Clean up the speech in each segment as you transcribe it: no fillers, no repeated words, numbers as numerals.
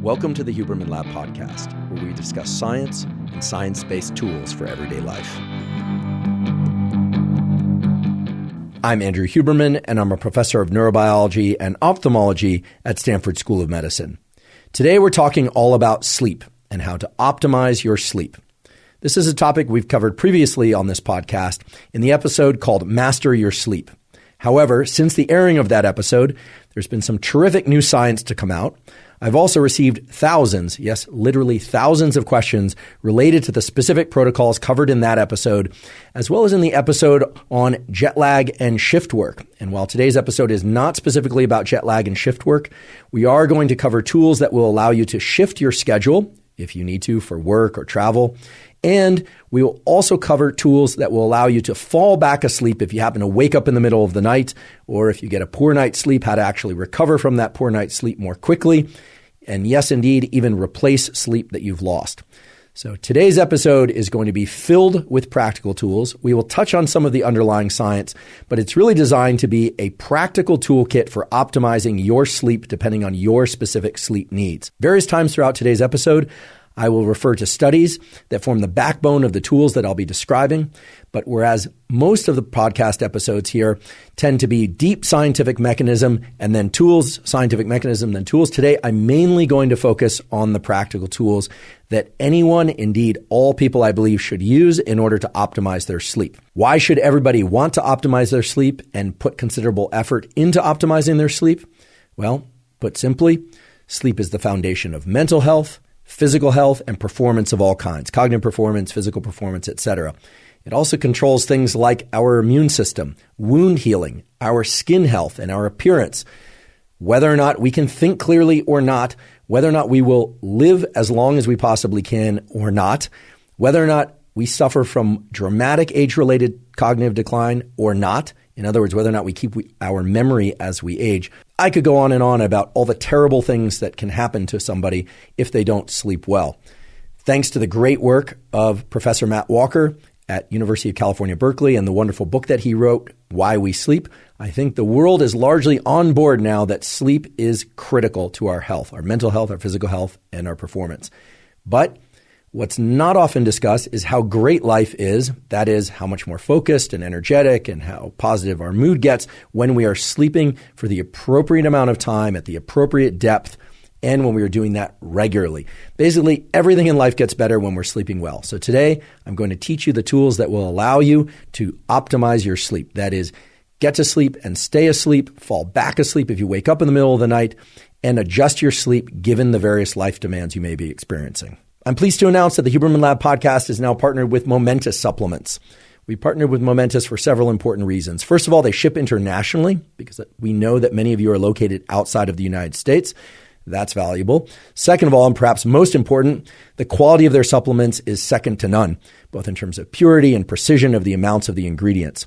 Welcome to the Huberman Lab podcast, where we discuss science and science-based tools for everyday life. I'm Andrew Huberman, and I'm a professor of neurobiology and ophthalmology at Stanford School of Medicine. Today, we're talking all about sleep and how to optimize your sleep. This is a topic we've covered previously on this podcast in the episode called Master Your Sleep. However, since the airing of that episode, there's been some terrific new science to come out. I've also received thousands, yes, literally thousands of questions related to the specific protocols covered in that episode, as well as in the episode on jet lag and shift work. And while today's episode is not specifically about jet lag and shift work, we are going to cover tools that will allow you to shift your schedule if you need to for work or travel. And we will also cover tools that will allow you to fall back asleep if you happen to wake up in the middle of the night, or if you get a poor night's sleep, how to actually recover from that poor night's sleep more quickly. And yes, indeed, even replace sleep that you've lost. So today's episode is going to be filled with practical tools. We will touch on some of the underlying science, but it's really designed to be a practical toolkit for optimizing your sleep depending on your specific sleep needs. Various times throughout today's episode, I will refer to studies that form the backbone of the tools that I'll be describing. But whereas most of the podcast episodes here tend to be deep scientific mechanism and then tools, scientific mechanism, then tools, today I'm mainly going to focus on the practical tools that anyone, indeed all people I believe, should use in order to optimize their sleep. Why should everybody want to optimize their sleep and put considerable effort into optimizing their sleep? Well, put simply, sleep is the foundation of mental health, physical health, and performance of all kinds, cognitive performance, physical performance, etc. It also controls things like our immune system, wound healing, our skin health, and our appearance, whether or not we can think clearly or not, whether or not we will live as long as we possibly can or not, whether or not we suffer from dramatic age-related cognitive decline or not. In other words, whether or not we keep our memory as we age. I could go on and on about all the terrible things that can happen to somebody if they don't sleep well. Thanks to the great work of Professor Matt Walker at University of California, Berkeley, and the wonderful book that he wrote, Why We Sleep, I think the world is largely on board now that sleep is critical to our health, our mental health, our physical health, and our performance. But what's not often discussed is how great life is. That is, how much more focused and energetic and how positive our mood gets when we are sleeping for the appropriate amount of time at the appropriate depth and when we are doing that regularly. Basically, everything in life gets better when we're sleeping well. So today, I'm going to teach you the tools that will allow you to optimize your sleep. That is, get to sleep and stay asleep, fall back asleep if you wake up in the middle of the night, and adjust your sleep given the various life demands you may be experiencing. I'm pleased to announce that the Huberman Lab podcast is now partnered with Momentous Supplements. We partnered with Momentous for several important reasons. First of all, they ship internationally because we know that many of you are located outside of the United States. That's valuable. Second of all, and perhaps most important, the quality of their supplements is second to none, both in terms of purity and precision of the amounts of the ingredients.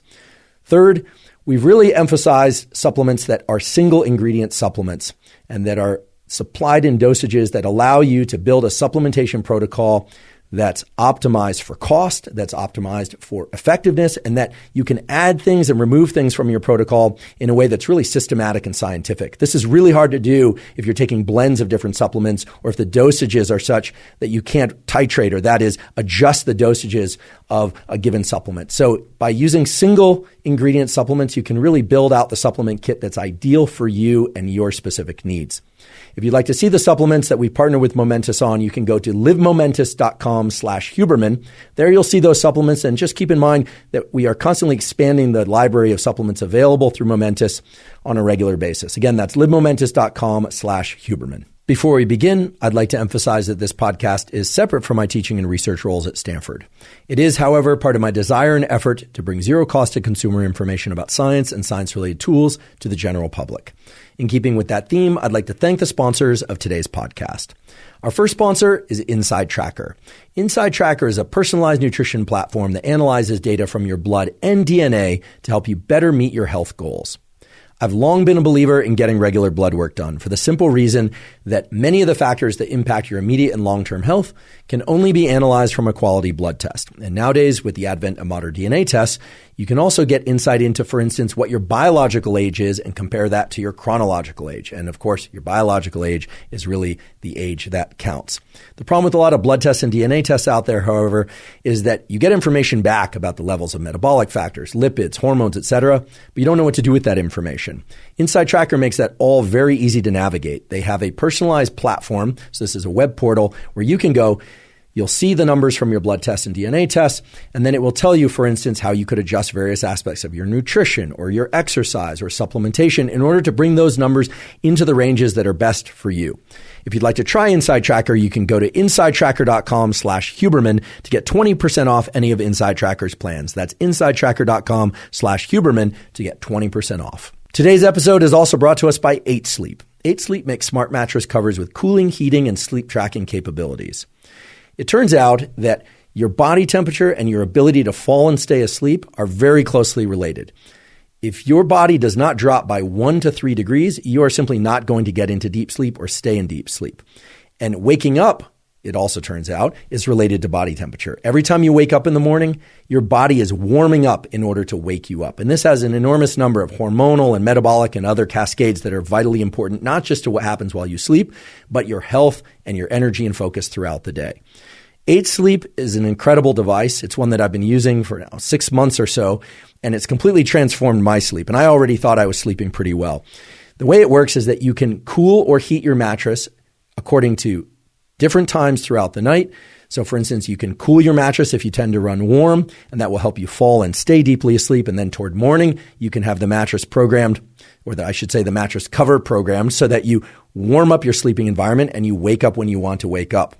Third, we've really emphasized supplements that are single ingredient supplements and that are supplied in dosages that allow you to build a supplementation protocol that's optimized for cost, that's optimized for effectiveness, and that you can add things and remove things from your protocol in a way that's really systematic and scientific. This is really hard to do if you're taking blends of different supplements or if the dosages are such that you can't titrate, or that is, adjust the dosages of a given supplement. So by using single ingredient supplements, you can really build out the supplement kit that's ideal for you and your specific needs. If you'd like to see the supplements that we partner with Momentous on, you can go to livemomentous.com/Huberman. There you'll see those supplements, and just keep in mind that we are constantly expanding the library of supplements available through Momentous on a regular basis. Again, that's livemomentous.com/Huberman. Before we begin, I'd like to emphasize that this podcast is separate from my teaching and research roles at Stanford. It is, however, part of my desire and effort to bring zero-cost to consumer information about science and science-related tools to the general public. In keeping with that theme, I'd like to thank the sponsors of today's podcast. Our first sponsor is InsideTracker. InsideTracker is a personalized nutrition platform that analyzes data from your blood and DNA to help you better meet your health goals. I've long been a believer in getting regular blood work done for the simple reason that many of the factors that impact your immediate and long-term health can only be analyzed from a quality blood test. And nowadays, with the advent of modern DNA tests, You can also get insight into, for instance, what your biological age is and compare that to your chronological age. And of course, your biological age is really the age that counts. The problem with a lot of blood tests and DNA tests out there, however, is that you get information back about the levels of metabolic factors, lipids, hormones, etc., but you don't know what to do with that information. InsideTracker makes that all very easy to navigate. They have a personalized platform, so this is a web portal where you can go. You'll see the numbers from your blood tests and DNA tests, and then it will tell you, for instance, how you could adjust various aspects of your nutrition or your exercise or supplementation in order to bring those numbers into the ranges that are best for you. If you'd like to try InsideTracker, you can go to InsideTracker.com/Huberman to get 20% off any of InsideTracker's plans. That's InsideTracker.com/Huberman to get 20% off. Today's episode is also brought to us by 8 Sleep. 8 Sleep makes smart mattress covers with cooling, heating, and sleep tracking capabilities. It turns out that your body temperature and your ability to fall and stay asleep are very closely related. If your body does not drop by 1 to 3 degrees, you are simply not going to get into deep sleep or stay in deep sleep. And waking up, it also turns out, is related to body temperature. Every time you wake up in the morning, your body is warming up in order to wake you up. And this has an enormous number of hormonal and metabolic and other cascades that are vitally important, not just to what happens while you sleep, but your health and your energy and focus throughout the day. 8 Sleep is an incredible device. It's one that I've been using for now 6 months or so, and it's completely transformed my sleep. And I already thought I was sleeping pretty well. The way it works is that you can cool or heat your mattress according to different times throughout the night. So for instance, you can cool your mattress if you tend to run warm, and that will help you fall and stay deeply asleep. And then toward morning, you can have the mattress programmed, or I should say the mattress cover programmed, so that you warm up your sleeping environment and you wake up when you want to wake up.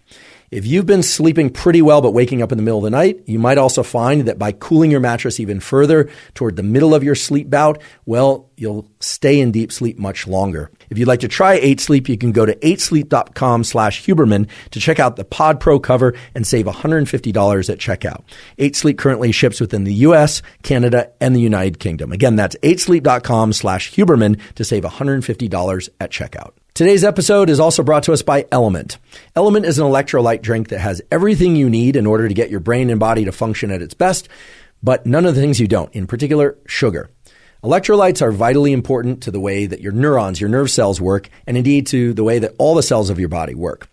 If you've been sleeping pretty well but waking up in the middle of the night, you might also find that by cooling your mattress even further toward the middle of your sleep bout, well, you'll stay in deep sleep much longer. If you'd like to try 8 Sleep, you can go to 8sleep.com/Huberman to check out the Pod Pro cover and save $150 at checkout. 8 Sleep currently ships within the US, Canada, and the United Kingdom. Again, that's 8sleep.com/Huberman to save $150 at checkout. Today's episode is also brought to us by LMNT. LMNT is an electrolyte drink that has everything you need in order to get your brain and body to function at its best, but none of the things you don't, in particular, sugar. Electrolytes are vitally important to the way that your neurons, your nerve cells work, and indeed to the way that all the cells of your body work.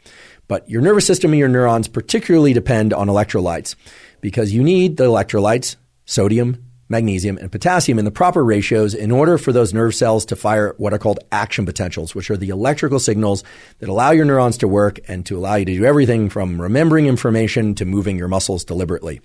But your nervous system and your neurons particularly depend on electrolytes because you need the electrolytes, sodium, magnesium, and potassium in the proper ratios in order for those nerve cells to fire what are called action potentials, which are the electrical signals that allow your neurons to work and to allow you to do everything from remembering information to moving your muscles deliberately.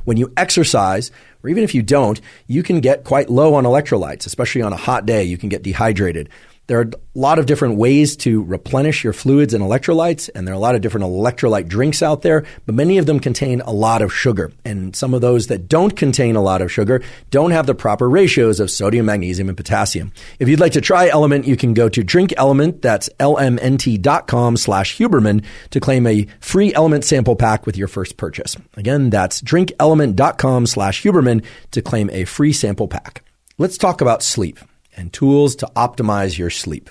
When you exercise, or even if you don't, you can get quite low on electrolytes, especially on a hot day. You can get dehydrated. There are a lot of different ways to replenish your fluids and electrolytes, and there are a lot of different electrolyte drinks out there, but many of them contain a lot of sugar. And some of those that don't contain a lot of sugar don't have the proper ratios of sodium, magnesium, and potassium. If you'd like to try LMNT, you can go to Drink LMNT, that's LMNT.com/Huberman to claim a free LMNT sample pack with your first purchase. Again, that's DrinkElement.com/Huberman to claim a free sample pack. Let's talk about sleep and tools to optimize your sleep.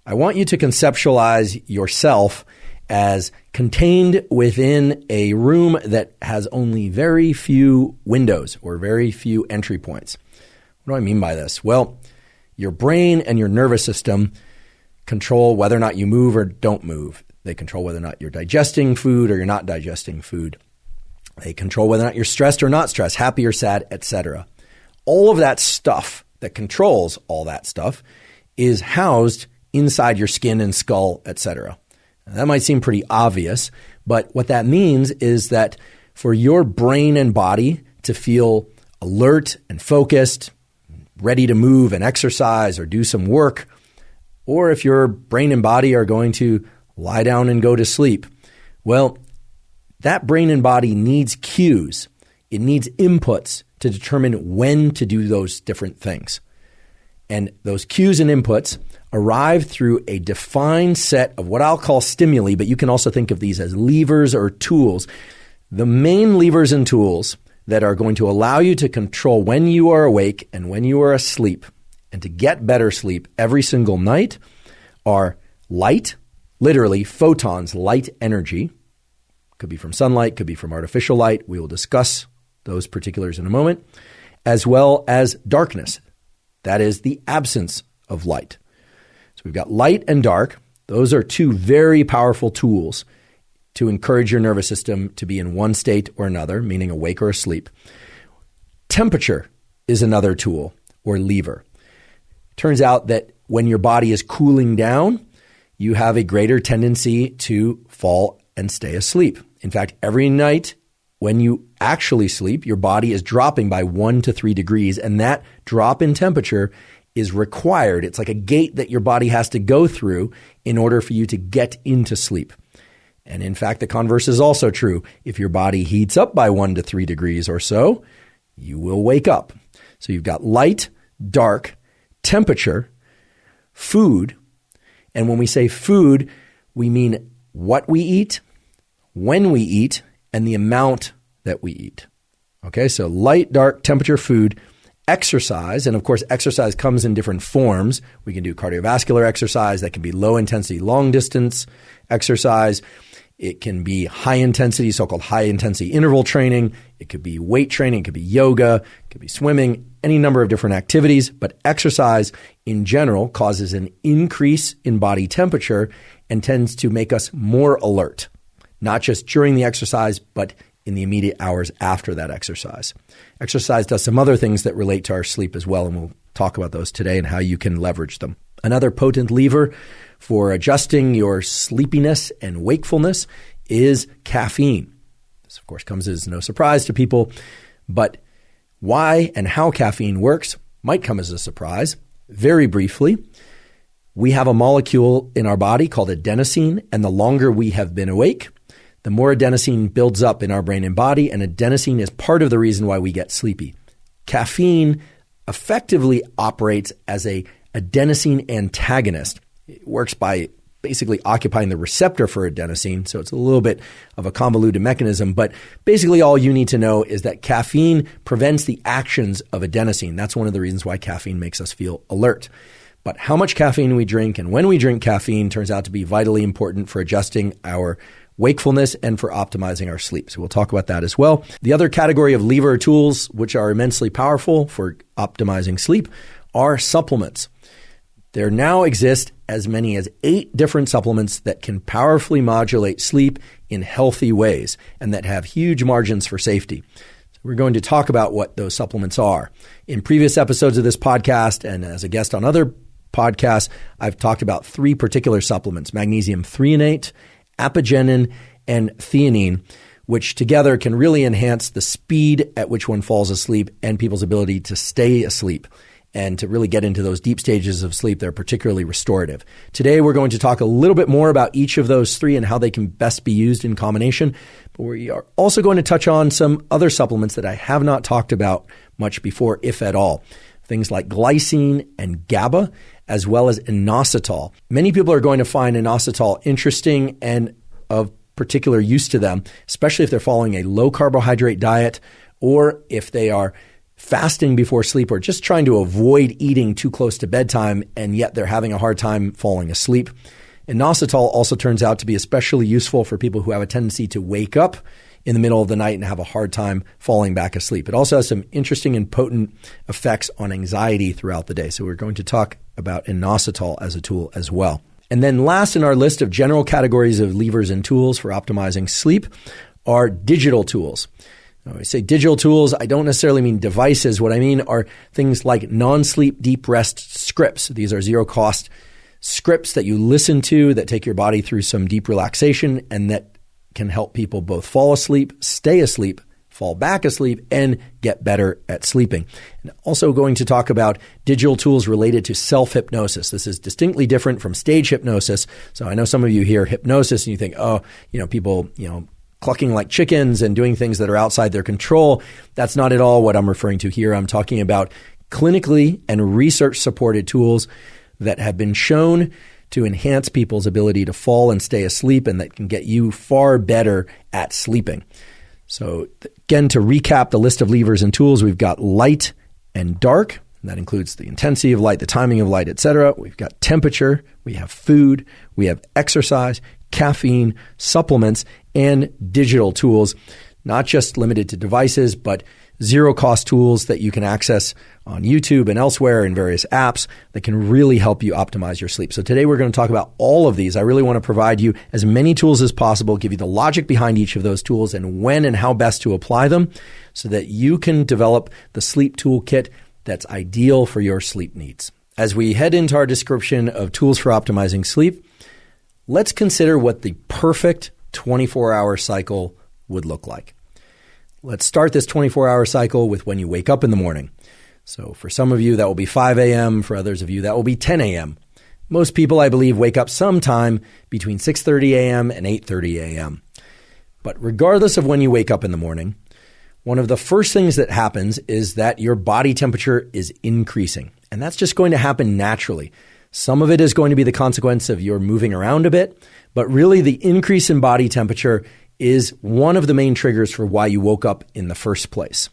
I want you to conceptualize yourself as contained within a room that has only very few windows or very few entry points. What do I mean by this? Well, your brain and your nervous system control whether or not you move or don't move. They control whether or not you're digesting food or you're not digesting food. They control whether or not you're stressed or not stressed, happy or sad, etc. All of that stuff that controls all that stuff is housed inside your skin and skull, etc. That might seem pretty obvious, but what that means is that for your brain and body to feel alert and focused, ready to move and exercise or do some work, or if your brain and body are going to lie down and go to sleep, well, that brain and body needs cues. It needs inputs to determine when to do those different things. And those cues and inputs arrive through a defined set of what I'll call stimuli, but you can also think of these as levers or tools. The main levers and tools that are going to allow you to control when you are awake and when you are asleep and to get better sleep every single night are light, literally photons, light energy. Could be from sunlight, could be from artificial light. We will discuss those particulars in a moment, as well as darkness. That is the absence of light. So we've got light and dark. Those are two very powerful tools to encourage your nervous system to be in one state or another, meaning awake or asleep. Temperature is another tool or lever. Turns out that when your body is cooling down, you have a greater tendency to fall and stay asleep. In fact, every night when you actually sleep, your body is dropping by 1 to 3 degrees, and that drop in temperature is required. It's like a gate that your body has to go through in order for you to get into sleep. And in fact, the converse is also true. If your body heats up by 1 to 3 degrees or so, you will wake up. So you've got light, dark, temperature, food. And when we say food, we mean what we eat, when we eat, and the amount that we eat. Okay, so light, dark, temperature, food, exercise. And of course, exercise comes in different forms. We can do cardiovascular exercise. That can be low intensity, long distance exercise. It can be high intensity, so-called high intensity interval training. It could be weight training. It could be yoga. It could be swimming, any number of different activities. But exercise in general causes an increase in body temperature and tends to make us more alert, not just during the exercise, but in the immediate hours after that exercise. Exercise does some other things that relate to our sleep as well, and we'll talk about those today and how you can leverage them. Another potent lever for adjusting your sleepiness and wakefulness is caffeine. This, of course, comes as no surprise to people, but why and how caffeine works might come as a surprise. Very briefly, we have a molecule in our body called adenosine, and the longer we have been awake, the more adenosine builds up in our brain and body, and adenosine is part of the reason why we get sleepy. Caffeine effectively operates as a adenosine antagonist. It works by basically occupying the receptor for adenosine, so it's a little bit of a convoluted mechanism, but basically all you need to know is that caffeine prevents the actions of adenosine. That's one of the reasons why caffeine makes us feel alert. But how much caffeine we drink and when we drink caffeine turns out to be vitally important for adjusting our wakefulness and for optimizing our sleep. So we'll talk about that as well. The other category of lever tools, which are immensely powerful for optimizing sleep, are supplements. There now exist as many as 8 different supplements that can powerfully modulate sleep in healthy ways and that have huge margins for safety. So we're going to talk about what those supplements are. In previous episodes of this podcast and as a guest on other podcasts, I've talked about 3 particular supplements: Magnesium Threonate, Apigenin, and Theanine, which together can really enhance the speed at which one falls asleep and people's ability to stay asleep and to really get into those deep stages of sleep. They're particularly restorative. Today, we're going to talk a little bit more about each of those 3 and how they can best be used in combination. But we are also going to touch on some other supplements that I have not talked about much before, if at all. Things like glycine and GABA, as well as inositol. Many people are going to find inositol interesting and of particular use to them, especially if they're following a low carbohydrate diet or if they are fasting before sleep or just trying to avoid eating too close to bedtime and yet they're having a hard time falling asleep. Inositol also turns out to be especially useful for people who have a tendency to wake up in the middle of the night and have a hard time falling back asleep. It also has some interesting and potent effects on anxiety throughout the day. So we're going to talk about inositol as a tool as well. And then last in our list of general categories of levers and tools for optimizing sleep are digital tools. When I say digital tools, I don't necessarily mean devices. What I mean are things like non-sleep deep rest scripts. These are zero-cost scripts that you listen to that take your body through some deep relaxation and that can help people both fall asleep, stay asleep, fall back asleep, and get better at sleeping. And also going to talk about digital tools related to self-hypnosis. This is distinctly different from stage hypnosis. So I know some of you hear hypnosis and you think, people, clucking like chickens and doing things that are outside their control. That's not at all what I'm referring to here. I'm talking about clinically and research-supported tools that have been shown to enhance people's ability to fall and stay asleep and that can get you far better at sleeping. So again, to recap the list of levers and tools, we've got light and dark. And that includes the intensity of light, the timing of light, etc. We've got temperature, we have food, we have exercise, caffeine, supplements, and digital tools. not just limited to devices, but zero-cost tools that you can access on YouTube and elsewhere in various apps that can really help you optimize your sleep. So today we're going to talk about all of these. I really want to provide you as many tools as possible, give you the logic behind each of those tools and when and how best to apply them so that you can develop the sleep toolkit that's ideal for your sleep needs. As we head into our description of tools for optimizing sleep, let's consider what the perfect 24-hour cycle would look like. Let's start this 24-hour cycle with when you wake up in the morning. So for some of you, that will be 5 a.m. For others of you, that will be 10 a.m. Most people, I believe, wake up sometime between 6:30 a.m. and 8:30 a.m. But regardless of when you wake up in the morning, one of the first things that happens is that your body temperature is increasing. And that's just going to happen naturally. Some of it is going to be the consequence of your moving around a bit, but really the increase in body temperature is one of the main triggers for why you woke up in the first place.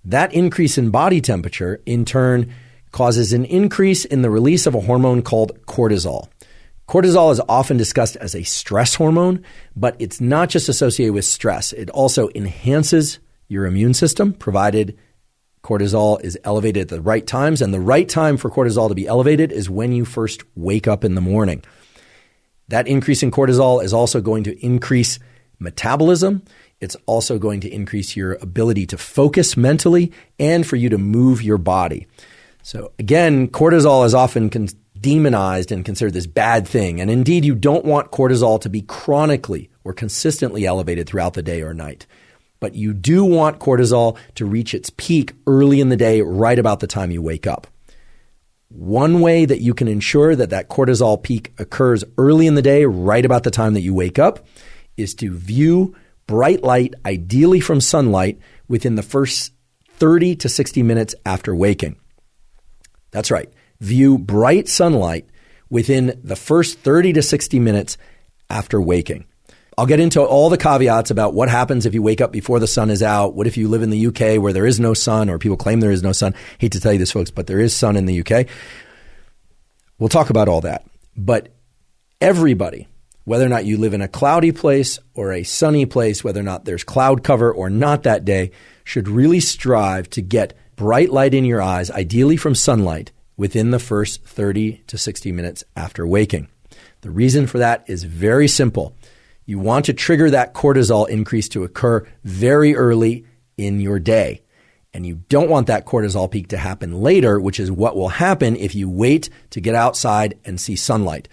That increase in body temperature, in turn, causes an increase in the release of a hormone called cortisol. Cortisol is often discussed as a stress hormone, but it's not just associated with stress. It also enhances your immune system, provided cortisol is elevated at the right times. And the right time for cortisol to be elevated is when you first wake up in the morning. That increase in cortisol is also going to increase metabolism. It's also going to increase your ability to focus mentally and for you to move your body. So again, cortisol is often demonized and considered this bad thing. And indeed, you don't want cortisol to be chronically or consistently elevated throughout the day or night. But you do want cortisol to reach its peak early in the day, right about the time you wake up. One way that you can ensure that that cortisol peak occurs early in the day, right about the time that you wake up, is to view bright light, ideally from sunlight, within the first 30 to 60 minutes after waking. That's right. View bright sunlight within the first 30 to 60 minutes after waking. I'll get into all the caveats about what happens if you wake up before the sun is out. What if you live in the UK where there is no sun or people claim there is no sun? Hate to tell you this, folks, but there is sun in the UK. We'll talk about all that. But everybody, whether or not you live in a cloudy place or a sunny place, whether or not there's cloud cover or not that day, should really strive to get bright light in your eyes, ideally from sunlight, within the first 30 to 60 minutes after waking. The reason for that is very simple. You want to trigger that cortisol increase to occur very early in your day. And you don't want that cortisol peak to happen later, which is what will happen if you wait to get outside and see sunlight.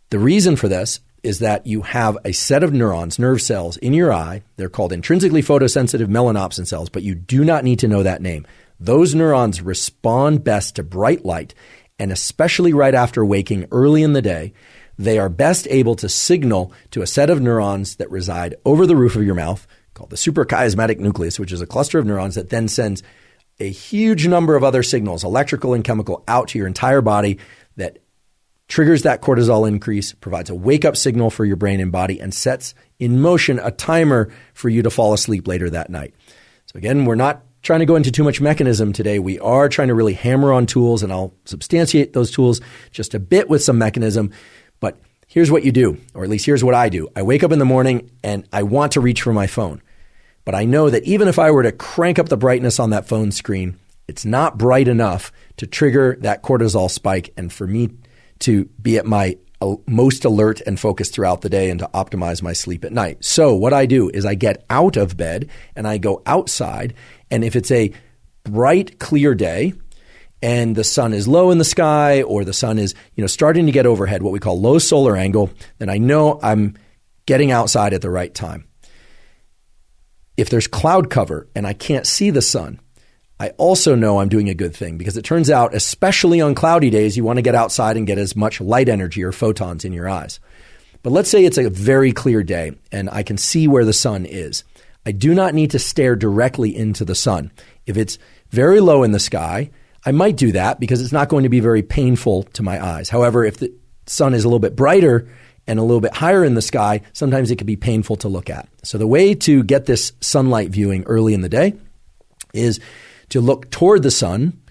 The reason for this is that you have a set of neurons, nerve cells in your eye. They're called intrinsically photosensitive melanopsin cells, but you do not need to know that name. Those neurons respond best to bright light, and especially right after waking early in the day, they are best able to signal to a set of neurons that reside over the roof of your mouth called the suprachiasmatic nucleus, which is a cluster of neurons that then sends a huge number of other signals, electrical and chemical, out to your entire body that triggers that cortisol increase, provides a wake-up signal for your brain and body, and sets in motion a timer for you to fall asleep later that night. So again, we're not trying to go into too much mechanism today. We are trying to really hammer on tools, and I'll substantiate those tools just a bit with some mechanism. But here's what you do, or at least here's what I do. I wake up in the morning and I want to reach for my phone. But I know that even if I were to crank up the brightness on that phone screen, it's not bright enough to trigger that cortisol spike and for me to be at my most alert and focused throughout the day and to optimize my sleep at night. So what I do is I get out of bed and I go outside. And if it's a bright, clear day, and the sun is low in the sky, or the sun is, starting to get overhead, what we call low solar angle, then I know I'm getting outside at the right time. If there's cloud cover and I can't see the sun, I also know I'm doing a good thing because it turns out, especially on cloudy days, you want to get outside and get as much light energy or photons in your eyes. But let's say it's a very clear day and I can see where the sun is. I do not need to stare directly into the sun. If it's very low in the sky, I might do that because it's not going to be very painful to my eyes. However, if the sun is a little bit brighter and a little bit higher in the sky, sometimes it can be painful to look at. So the way to get this sunlight viewing early in the day is to look toward the sun.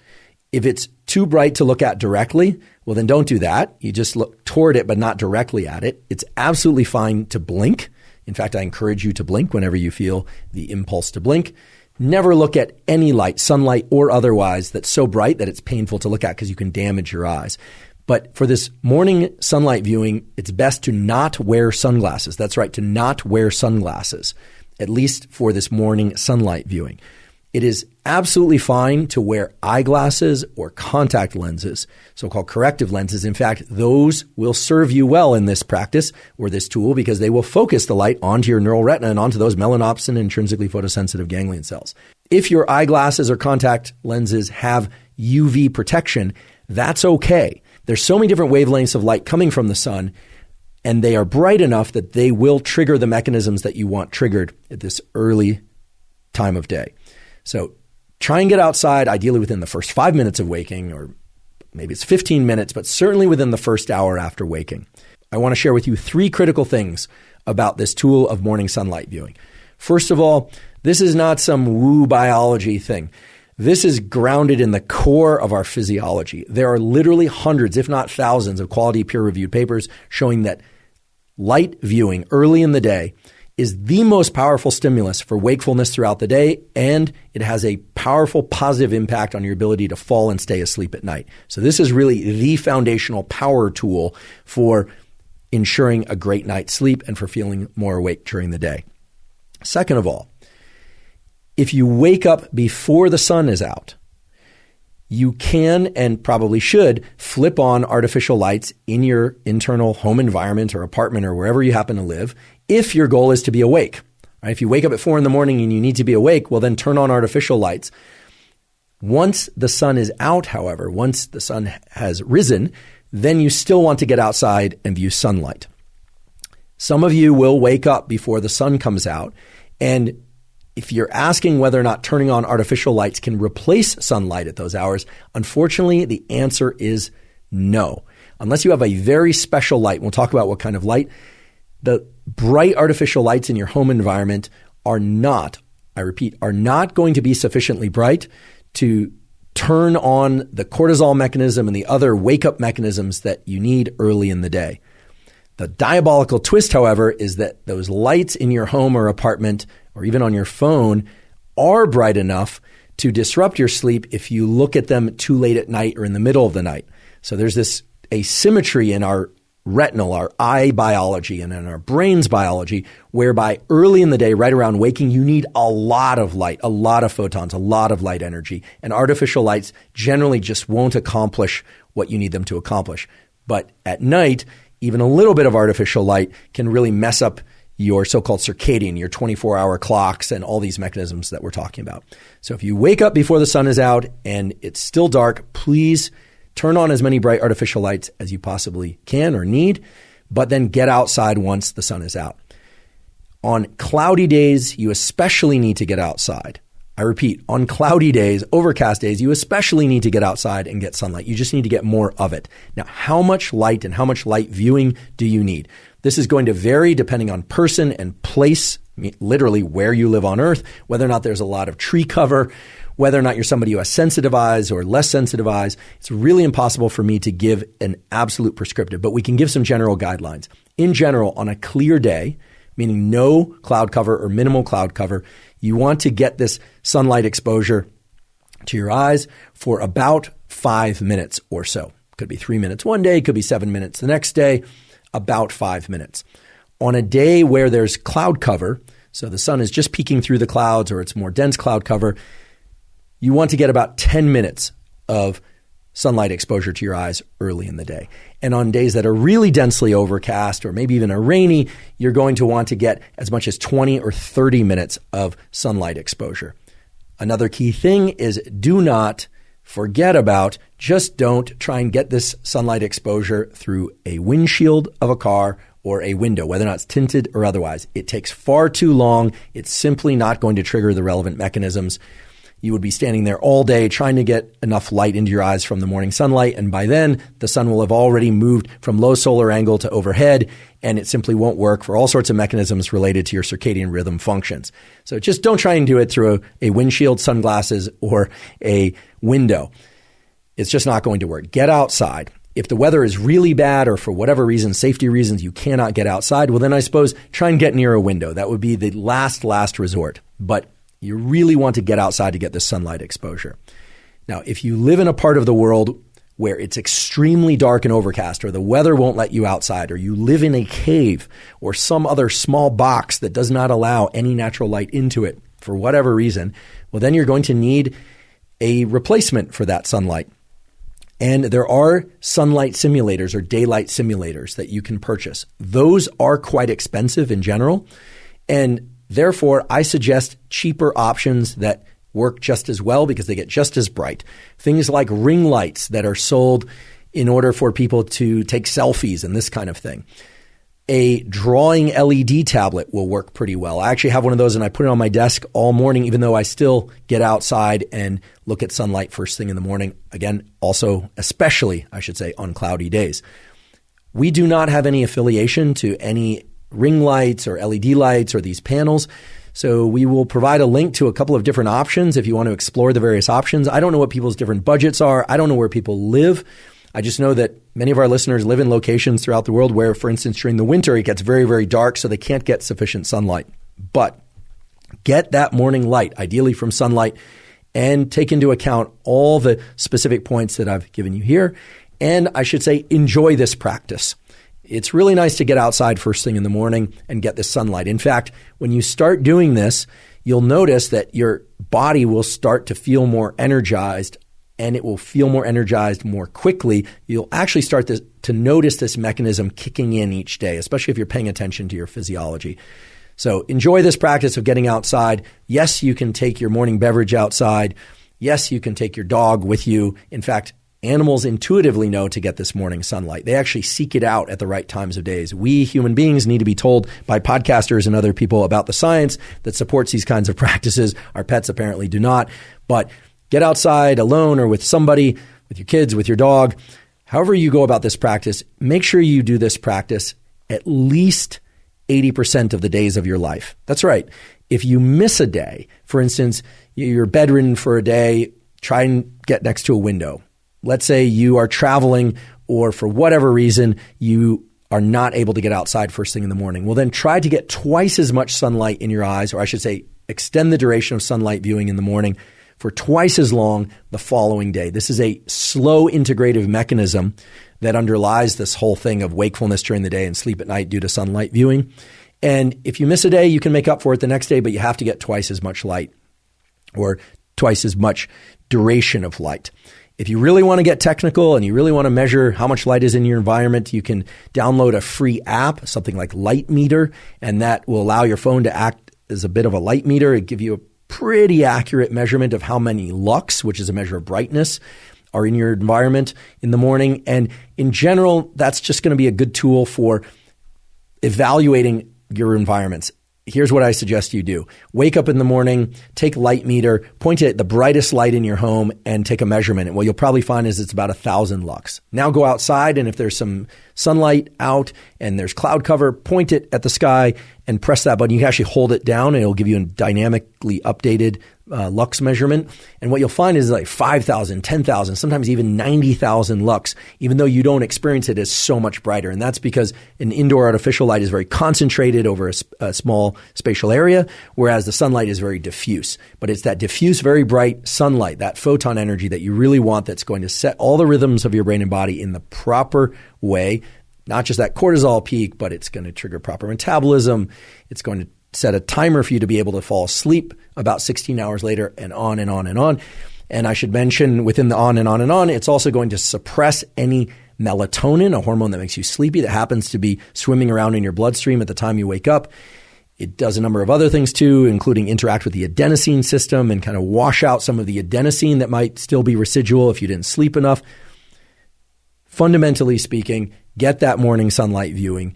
If it's too bright to look at directly, well, then don't do that. You just look toward it, but not directly at it. It's absolutely fine to blink. In fact, I encourage you to blink whenever you feel the impulse to blink. Never look at any light, sunlight or otherwise, that's so bright that it's painful to look at because you can damage your eyes. But for this morning sunlight viewing, it's best to not wear sunglasses. That's right, to not wear sunglasses, at least for this morning sunlight viewing. It is absolutely fine to wear eyeglasses or contact lenses, so-called corrective lenses. In fact, those will serve you well in this practice or this tool because they will focus the light onto your neural retina and onto those melanopsin intrinsically photosensitive ganglion cells. If your eyeglasses or contact lenses have UV protection, that's okay. There's so many different wavelengths of light coming from the sun, and they are bright enough that they will trigger the mechanisms that you want triggered at this early time of day. So try and get outside, ideally within the first 5 minutes of waking, or maybe it's 15 minutes, but certainly within the first hour after waking. I want to share with you 3 critical things about this tool of morning sunlight viewing. First of all, this is not some woo biology thing. This is grounded in the core of our physiology. There are literally hundreds, if not thousands, of quality peer-reviewed papers showing that light viewing early in the day is the most powerful stimulus for wakefulness throughout the day, and it has a powerful positive impact on your ability to fall and stay asleep at night. So this is really the foundational power tool for ensuring a great night's sleep and for feeling more awake during the day. Second of all, if you wake up before the sun is out, you can and probably should flip on artificial lights in your internal home environment or apartment or wherever you happen to live if your goal is to be awake. Right? If you wake up at 4 a.m. and you need to be awake, well, then turn on artificial lights. Once the sun is out, however, once the sun has risen, then you still want to get outside and view sunlight. Some of you will wake up before the sun comes out, and if you're asking whether or not turning on artificial lights can replace sunlight at those hours, unfortunately, the answer is no. Unless you have a very special light, we'll talk about what kind of light, the bright artificial lights in your home environment are not, I repeat, are not going to be sufficiently bright to turn on the cortisol mechanism and the other wake-up mechanisms that you need early in the day. The diabolical twist, however, is that those lights in your home or apartment or even on your phone are bright enough to disrupt your sleep if you look at them too late at night or in the middle of the night. So there's this asymmetry in our retinal, our eye biology, and in our brain's biology, whereby early in the day, right around waking, you need a lot of light, a lot of photons, a lot of light energy. And artificial lights generally just won't accomplish what you need them to accomplish. But at night, even a little bit of artificial light can really mess up your so-called circadian, your 24-hour clocks, and all these mechanisms that we're talking about. So if you wake up before the sun is out and it's still dark, please turn on as many bright artificial lights as you possibly can or need, but then get outside once the sun is out. On cloudy days, you especially need to get outside. I repeat, on cloudy days, overcast days, you especially need to get outside and get sunlight. You just need to get more of it. Now, how much light and how much light viewing do you need? This is going to vary depending on person and place, literally where you live on Earth, whether or not there's a lot of tree cover, whether or not you're somebody who has sensitive eyes or less sensitive eyes. It's really impossible for me to give an absolute prescriptive, but we can give some general guidelines. In general, on a clear day, meaning no cloud cover or minimal cloud cover, you want to get this sunlight exposure to your eyes for about 5 minutes or so. Could be 3 minutes one day, could be 7 minutes the next day, about 5 minutes. On a day where there's cloud cover, so the sun is just peeking through the clouds or it's more dense cloud cover, you want to get about 10 minutes of sunlight exposure to your eyes early in the day. And on days that are really densely overcast or maybe even a rainy, you're going to want to get as much as 20 or 30 minutes of sunlight exposure. Another key thing is do not forget about, just don't try and get this sunlight exposure through a windshield of a car or a window, whether or not it's tinted or otherwise. It takes far too long. It's simply not going to trigger the relevant mechanisms. You would be standing there all day trying to get enough light into your eyes from the morning sunlight, and by then, the sun will have already moved from low solar angle to overhead, and it simply won't work for all sorts of mechanisms related to your circadian rhythm functions. So just don't try and do it through a windshield, sunglasses, or a window. It's just not going to work. Get outside. If the weather is really bad or for whatever reason, safety reasons, you cannot get outside, well, then I suppose try and get near a window. That would be the last resort. But you really want to get outside to get this sunlight exposure. Now, if you live in a part of the world where it's extremely dark and overcast, or the weather won't let you outside, or you live in a cave or some other small box that does not allow any natural light into it for whatever reason, well, then you're going to need a replacement for that sunlight. And there are sunlight simulators or daylight simulators that you can purchase. Those are quite expensive in general. And therefore, I suggest cheaper options that work just as well because they get just as bright. Things like ring lights that are sold in order for people to take selfies and this kind of thing. A drawing LED tablet will work pretty well. I actually have one of those and I put it on my desk all morning, even though I still get outside and look at sunlight first thing in the morning. Again, also, especially, I should say, on cloudy days. We do not have any affiliation to any ring lights or LED lights or these panels. So we will provide a link to a couple of different options if you want to explore the various options. I don't know what people's different budgets are. I don't know where people live. I just know that many of our listeners live in locations throughout the world where, for instance, during the winter, it gets very, very dark, so they can't get sufficient sunlight. But get that morning light, ideally from sunlight, and take into account all the specific points that I've given you here. And I should say, enjoy this practice. It's really nice to get outside first thing in the morning and get the sunlight. In fact, when you start doing this, you'll notice that your body will start to feel more energized, and it will feel more energized more quickly. You'll actually start to notice this mechanism kicking in each day, especially if you're paying attention to your physiology. So enjoy this practice of getting outside. Yes, you can take your morning beverage outside. Yes, you can take your dog with you. In fact, animals intuitively know to get this morning sunlight. They actually seek it out at the right times of days. We human beings need to be told by podcasters and other people about the science that supports these kinds of practices. Our pets apparently do not. But get outside alone or with somebody, with your kids, with your dog. However you go about this practice, make sure you do this practice at least 80% of the days of your life. That's right. If you miss a day, for instance, you're bedridden for a day, try and get next to a window. Let's say you are traveling or for whatever reason, you are not able to get outside first thing in the morning. Well, then try to get twice as much sunlight in your eyes, or I should say, extend the duration of sunlight viewing in the morning for twice as long the following day. This is a slow integrative mechanism that underlies this whole thing of wakefulness during the day and sleep at night due to sunlight viewing. And if you miss a day, you can make up for it the next day, but you have to get twice as much light or twice as much duration of light. If you really want to get technical and you really want to measure how much light is in your environment, you can download a free app, something like Light Meter, and that will allow your phone to act as a bit of a light meter. It give you a pretty accurate measurement of how many lux, which is a measure of brightness, are in your environment in the morning. And in general, that's just going to be a good tool for evaluating your environments. Here's what I suggest you do. Wake up in the morning, take light meter, point it at the brightest light in your home and take a measurement. And what you'll probably find is it's about 1,000 lux. Now go outside, and if there's some sunlight out and there's cloud cover, point it at the sky and press that button. You can actually hold it down and it'll give you a dynamically updated lux measurement. And what you'll find is like 5,000, 10,000, sometimes even 90,000 lux, even though you don't experience it as so much brighter. And that's because an indoor artificial light is very concentrated over a small spatial area, whereas the sunlight is very diffuse. But it's that diffuse, very bright sunlight, that photon energy that you really want, that's going to set all the rhythms of your brain and body in the proper way. Not just that cortisol peak, but it's going to trigger proper metabolism. It's going to set a timer for you to be able to fall asleep about 16 hours later, and on and on and on. And I should mention, within the on and on and on, it's also going to suppress any melatonin, a hormone that makes you sleepy, that happens to be swimming around in your bloodstream at the time you wake up. It does a number of other things too, including interact with the adenosine system and kind of wash out some of the adenosine that might still be residual if you didn't sleep enough. Fundamentally speaking, get that morning sunlight viewing.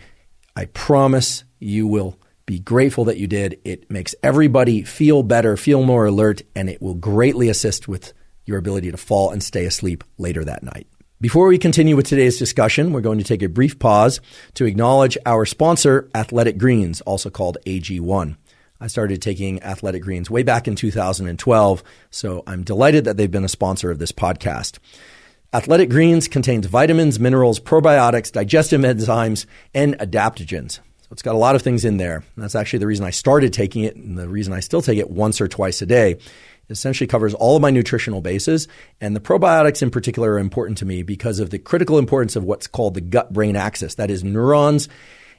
I promise you will be grateful that you did. It makes everybody feel better, feel more alert, and it will greatly assist with your ability to fall and stay asleep later that night. Before we continue with today's discussion, we're going to take a brief pause to acknowledge our sponsor, Athletic Greens, also called AG1. I started taking Athletic Greens way back in 2012, so I'm delighted that they've been a sponsor of this podcast. Athletic Greens contains vitamins, minerals, probiotics, digestive enzymes, and adaptogens. So it's got a lot of things in there. And that's actually the reason I started taking it, and the reason I still take it once or twice a day. It essentially covers all of my nutritional bases, and the probiotics in particular are important to me because of the critical importance of what's called the gut-brain axis. That is neurons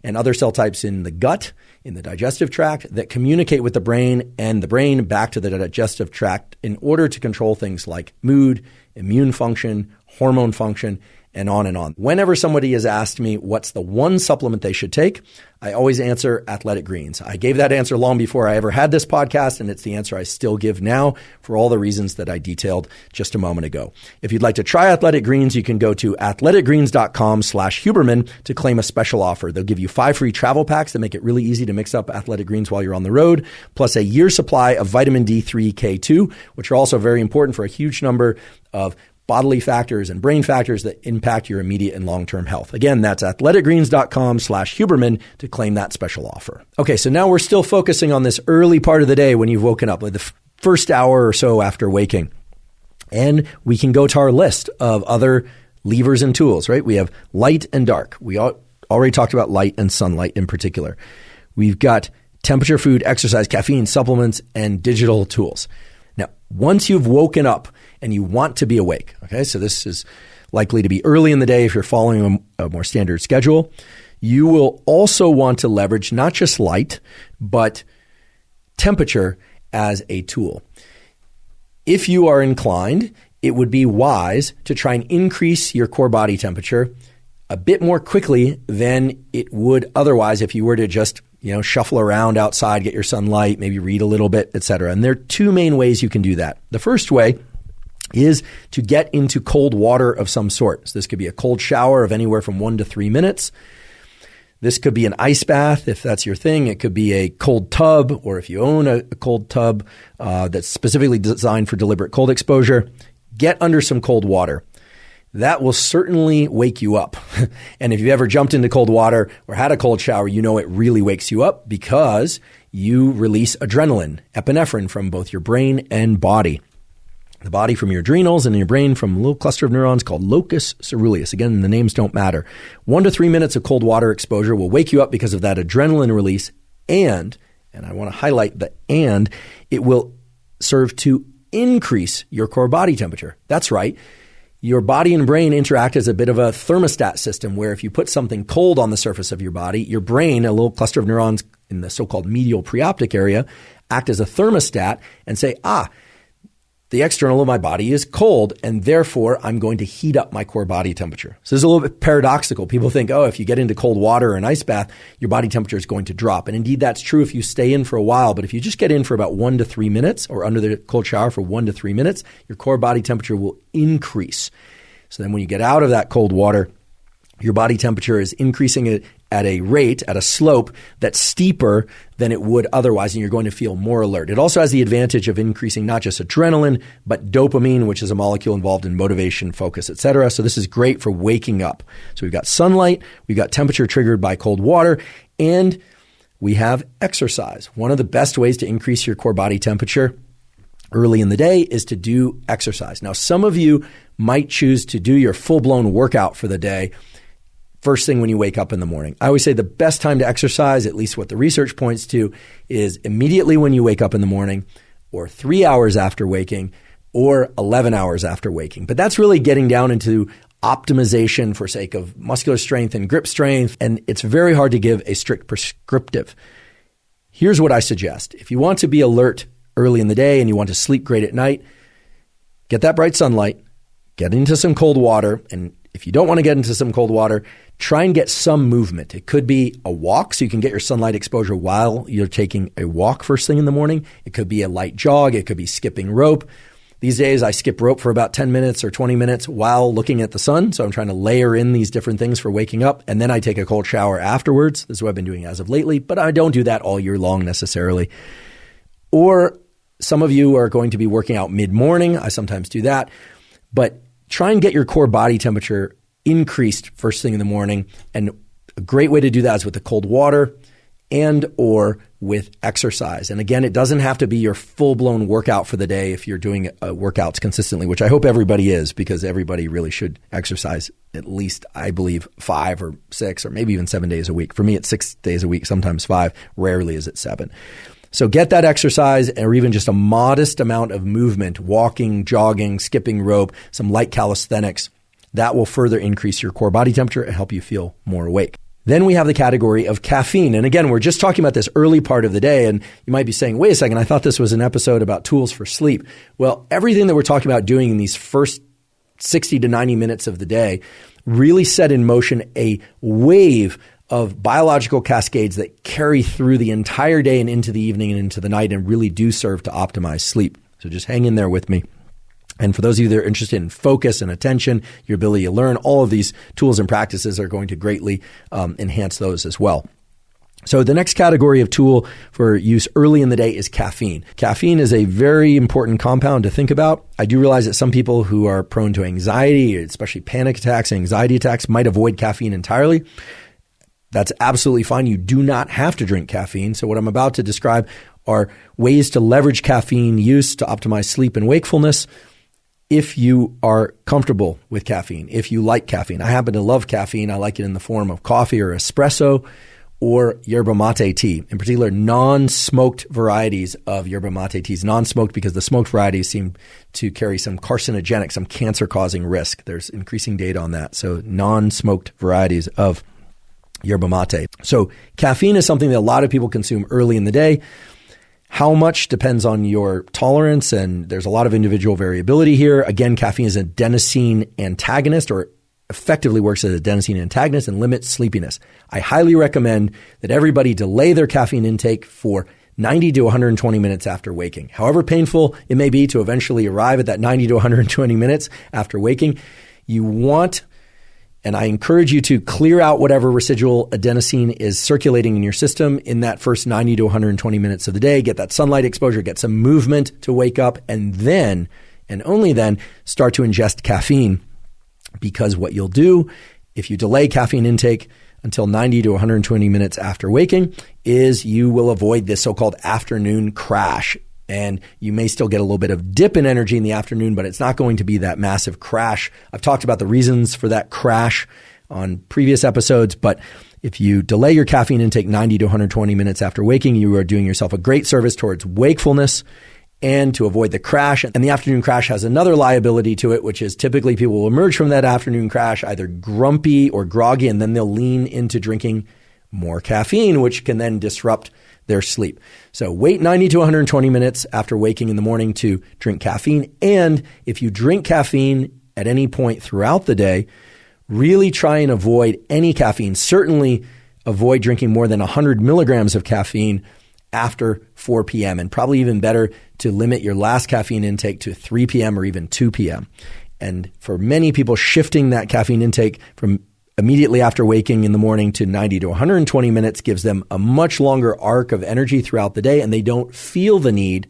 and other cell types in the gut, in the digestive tract, that communicate with the brain and the brain back to the digestive tract in order to control things like mood, immune function, hormone function, and on and on. Whenever somebody has asked me what's the one supplement they should take, I always answer Athletic Greens. I gave that answer long before I ever had this podcast, and it's the answer I still give now for all the reasons that I detailed just a moment ago. If you'd like to try Athletic Greens, you can go to athleticgreens.com/Huberman to claim a special offer. They'll give you 5 free travel packs that make it really easy to mix up Athletic Greens while you're on the road, plus a year's supply of vitamin D3, K2, which are also very important for a huge number of bodily factors and brain factors that impact your immediate and long-term health. Again, that's athleticgreens.com/Huberman to claim that special offer. Okay, so now we're still focusing on this early part of the day when you've woken up, like the first hour or so after waking. And we can go to our list of other levers and tools, right? We have light and dark. We already talked about light and sunlight in particular. We've got temperature, food, exercise, caffeine, supplements, and digital tools. Now, once you've woken up and you want to be awake, okay, so this is likely to be early in the day if you're following a more standard schedule, you will also want to leverage not just light, but temperature as a tool. If you are inclined, it would be wise to try and increase your core body temperature a bit more quickly than it would otherwise if you were to just shuffle around outside, get your sunlight, maybe read a little bit, etc. And there are 2 main ways you can do that. The first way is to get into cold water of some sort. So this could be a cold shower of anywhere from 1 to 3 minutes. This could be an ice bath if that's your thing. It could be a cold tub, or if you own a cold tub that's specifically designed for deliberate cold exposure, get under some cold water. That will certainly wake you up. And if you've ever jumped into cold water or had a cold shower, you know it really wakes you up because you release adrenaline, epinephrine from both your brain and body. The body from your adrenals and your brain from a little cluster of neurons called locus coeruleus. Again, the names don't matter. 1 to 3 minutes of cold water exposure will wake you up because of that adrenaline release. And I want to highlight it will serve to increase your core body temperature. That's right. Your body and brain interact as a bit of a thermostat system where if you put something cold on the surface of your body, your brain, a little cluster of neurons in the so-called medial preoptic area, act as a thermostat and say, the external of my body is cold, and therefore I'm going to heat up my core body temperature. So this is a little bit paradoxical. People think, if you get into cold water or an ice bath, your body temperature is going to drop. And indeed, that's true if you stay in for a while. But if you just get in for about 1 to 3 minutes or under the cold shower for 1 to 3 minutes, your core body temperature will increase. So then when you get out of that cold water, your body temperature is increasing at a slope that's steeper than it would otherwise, and you're going to feel more alert. It also has the advantage of increasing not just adrenaline, but dopamine, which is a molecule involved in motivation, focus, etc. So this is great for waking up. So we've got sunlight, we've got temperature triggered by cold water, and we have exercise. One of the best ways to increase your core body temperature early in the day is to do exercise. Now, some of you might choose to do your full-blown workout for the day first thing when you wake up in the morning. I always say the best time to exercise, at least what the research points to, is immediately when you wake up in the morning, or 3 hours after waking, or 11 hours after waking. But that's really getting down into optimization for sake of muscular strength and grip strength, and it's very hard to give a strict prescriptive. Here's what I suggest. If you want to be alert early in the day and you want to sleep great at night, get that bright sunlight, get into some cold water, and if you don't want to get into some cold water, try and get some movement. It could be a walk so you can get your sunlight exposure while you're taking a walk first thing in the morning. It could be a light jog. It could be skipping rope. These days, I skip rope for about 10 minutes or 20 minutes while looking at the sun. So I'm trying to layer in these different things for waking up. And then I take a cold shower afterwards. This is what I've been doing as of lately, but I don't do that all year long necessarily. Or some of you are going to be working out mid-morning. I sometimes do that. But try and get your core body temperature increased first thing in the morning. And a great way to do that is with the cold water and or with exercise. And again, it doesn't have to be your full-blown workout for the day if you're doing workouts consistently, which I hope everybody is, because everybody really should exercise at least, I believe, 5 or 6 or maybe even 7 days a week. For me, it's 6 days a week, sometimes 5. Rarely is it 7. So get that exercise, or even just a modest amount of movement, walking, jogging, skipping rope, some light calisthenics. That will further increase your core body temperature and help you feel more awake. Then we have the category of caffeine. And again, we're just talking about this early part of the day. And you might be saying, wait a second, I thought this was an episode about tools for sleep. Well, everything that we're talking about doing in these first 60 to 90 minutes of the day really set in motion a wave of biological cascades that carry through the entire day and into the evening and into the night, and really do serve to optimize sleep. So just hang in there with me. And for those of you that are interested in focus and attention, your ability to learn, all of these tools and practices are going to greatly enhance those as well. So the next category of tool for use early in the day is caffeine. Caffeine is a very important compound to think about. I do realize that some people who are prone to anxiety, especially panic attacks and anxiety attacks, might avoid caffeine entirely. That's absolutely fine. You do not have to drink caffeine. So what I'm about to describe are ways to leverage caffeine use to optimize sleep and wakefulness if you are comfortable with caffeine, if you like caffeine. I happen to love caffeine. I like it in the form of coffee or espresso or yerba mate tea, in particular non-smoked varieties of yerba mate teas. Non-smoked because the smoked varieties seem to carry some carcinogenic, some cancer-causing risk. There's increasing data on that. So non-smoked varieties of yerba mate. So caffeine is something that a lot of people consume early in the day. How much depends on your tolerance, and there's a lot of individual variability here. Again, caffeine is a adenosine antagonist, or effectively works as a adenosine antagonist and limits sleepiness. I highly recommend that everybody delay their caffeine intake for 90 to 120 minutes after waking. However painful it may be to eventually arrive at that 90 to 120 minutes after waking, you want, and I encourage you to clear out whatever residual adenosine is circulating in your system in that first 90 to 120 minutes of the day. Get that sunlight exposure, get some movement to wake up, and then, and only then, start to ingest caffeine. Because what you'll do if you delay caffeine intake until 90 to 120 minutes after waking is you will avoid this so-called afternoon crash. And you may still get a little bit of dip in energy in the afternoon, but it's not going to be that massive crash. I've talked about the reasons for that crash on previous episodes, but if you delay your caffeine intake 90 to 120 minutes after waking, you are doing yourself a great service towards wakefulness and to avoid the crash. And the afternoon crash has another liability to it, which is typically people will emerge from that afternoon crash either grumpy or groggy, and then they'll lean into drinking more caffeine, which can then disrupt their sleep. So wait 90 to 120 minutes after waking in the morning to drink caffeine. And if you drink caffeine at any point throughout the day, really try and avoid any caffeine. Certainly avoid drinking more than 100 milligrams of caffeine after 4 p.m. And probably even better to limit your last caffeine intake to 3 p.m. or even 2 p.m. And for many people, shifting that caffeine intake from immediately after waking in the morning to 90 to 120 minutes gives them a much longer arc of energy throughout the day, and they don't feel the need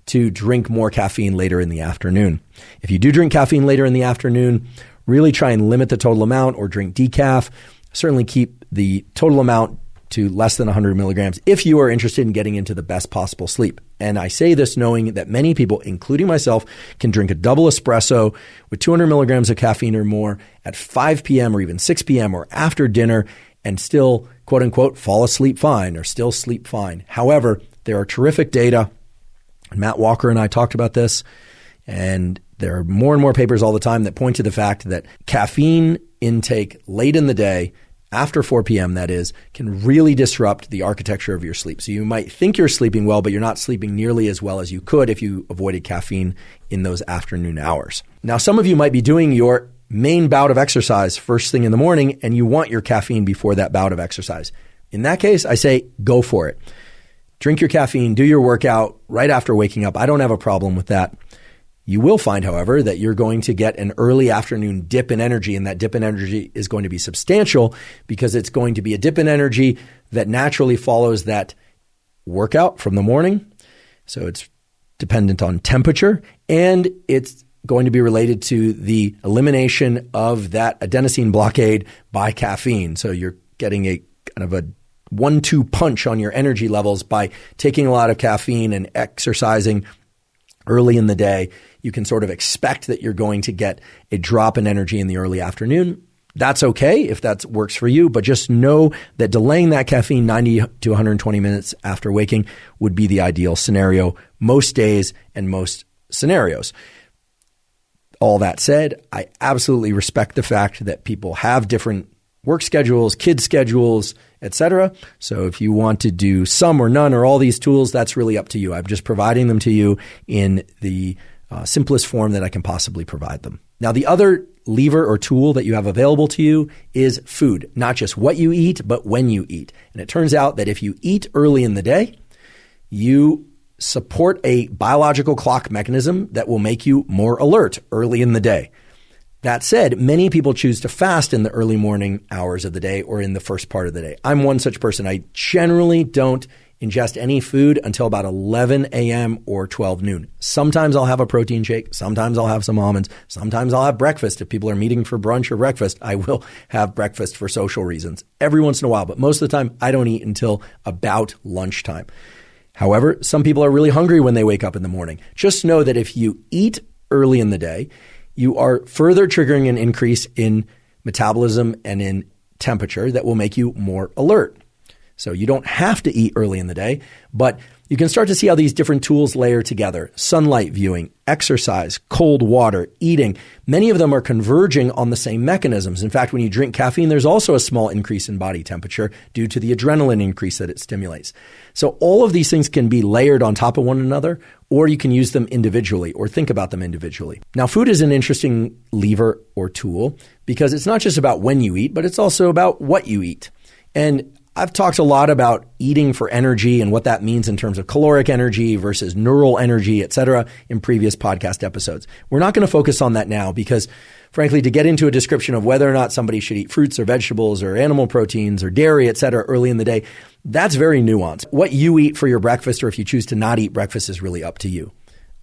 to drink more caffeine later in the afternoon. If you do drink caffeine later in the afternoon, really try and limit the total amount or drink decaf. Certainly keep the total amount to less than 100 milligrams if you are interested in getting into the best possible sleep. And I say this knowing that many people, including myself, can drink a double espresso with 200 milligrams of caffeine or more at 5 p.m. or even 6 p.m. or after dinner and still, quote unquote, fall asleep fine or still sleep fine. However, there are terrific data. Matt Walker and I talked about this, and there are more and more papers all the time that point to the fact that caffeine intake late in the day, after 4 p.m., that is, can really disrupt the architecture of your sleep. So you might think you're sleeping well, but you're not sleeping nearly as well as you could if you avoided caffeine in those afternoon hours. Now, some of you might be doing your main bout of exercise first thing in the morning, and you want your caffeine before that bout of exercise. In that case, I say go for it. Drink your caffeine, do your workout right after waking up. I don't have a problem with that. You will find, however, that you're going to get an early afternoon dip in energy, and that dip in energy is going to be substantial because it's going to be a dip in energy that naturally follows that workout from the morning. So it's dependent on temperature, and it's going to be related to the elimination of that adenosine blockade by caffeine. So you're getting a kind of a 1-2 punch on your energy levels by taking a lot of caffeine and exercising early in the day. You can sort of expect that you're going to get a drop in energy in the early afternoon. That's okay if that works for you, but just know that delaying that caffeine 90 to 120 minutes after waking would be the ideal scenario most days and most scenarios. All that said, I absolutely respect the fact that people have different work schedules, kid schedules, etc. So if you want to do some or none or all these tools, that's really up to you. I'm just providing them to you in the simplest form that I can possibly provide them. Now, the other lever or tool that you have available to you is food, not just what you eat, but when you eat. And it turns out that if you eat early in the day, you support a biological clock mechanism that will make you more alert early in the day. That said, many people choose to fast in the early morning hours of the day or in the first part of the day. I'm one such person. I generally don't ingest any food until about 11 a.m. or 12 noon. Sometimes I'll have a protein shake. Sometimes I'll have some almonds. Sometimes I'll have breakfast. If people are meeting for brunch or breakfast, I will have breakfast for social reasons every once in a while. But most of the time, I don't eat until about lunchtime. However, some people are really hungry when they wake up in the morning. Just know that if you eat early in the day, you are further triggering an increase in metabolism and in temperature that will make you more alert. So you don't have to eat early in the day, but you can start to see how these different tools layer together. Sunlight viewing, exercise, cold water, eating. Many of them are converging on the same mechanisms. In fact, when you drink caffeine, there's also a small increase in body temperature due to the adrenaline increase that it stimulates. So all of these things can be layered on top of one another, or you can use them individually or think about them individually. Now, food is an interesting lever or tool because it's not just about when you eat, but it's also about what you eat. And I've talked a lot about eating for energy and what that means in terms of caloric energy versus neural energy, et cetera, in previous podcast episodes. We're not going to focus on that now because, frankly, to get into a description of whether or not somebody should eat fruits or vegetables or animal proteins or dairy, et cetera, early in the day, that's very nuanced. What you eat for your breakfast or if you choose to not eat breakfast is really up to you.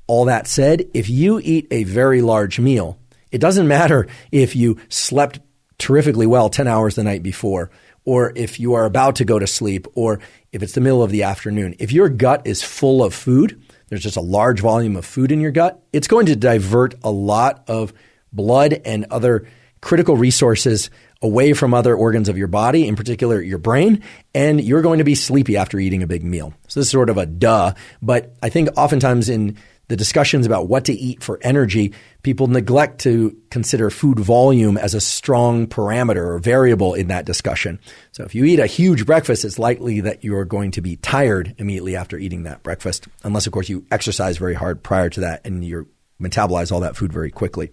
All that said, if you eat a very large meal, it doesn't matter if you slept terrifically well 10 hours the night before, or if you are about to go to sleep, or if it's the middle of the afternoon. If your gut is full of food, there's just a large volume of food in your gut, it's going to divert a lot of blood and other critical resources away from other organs of your body, in particular your brain, and you're going to be sleepy after eating a big meal. So this is sort of a duh, but I think oftentimes in the discussions about what to eat for energy, people neglect to consider food volume as a strong parameter or variable in that discussion. So if you eat a huge breakfast, it's likely that you're going to be tired immediately after eating that breakfast, unless, of course, you exercise very hard prior to that and you metabolize all that food very quickly.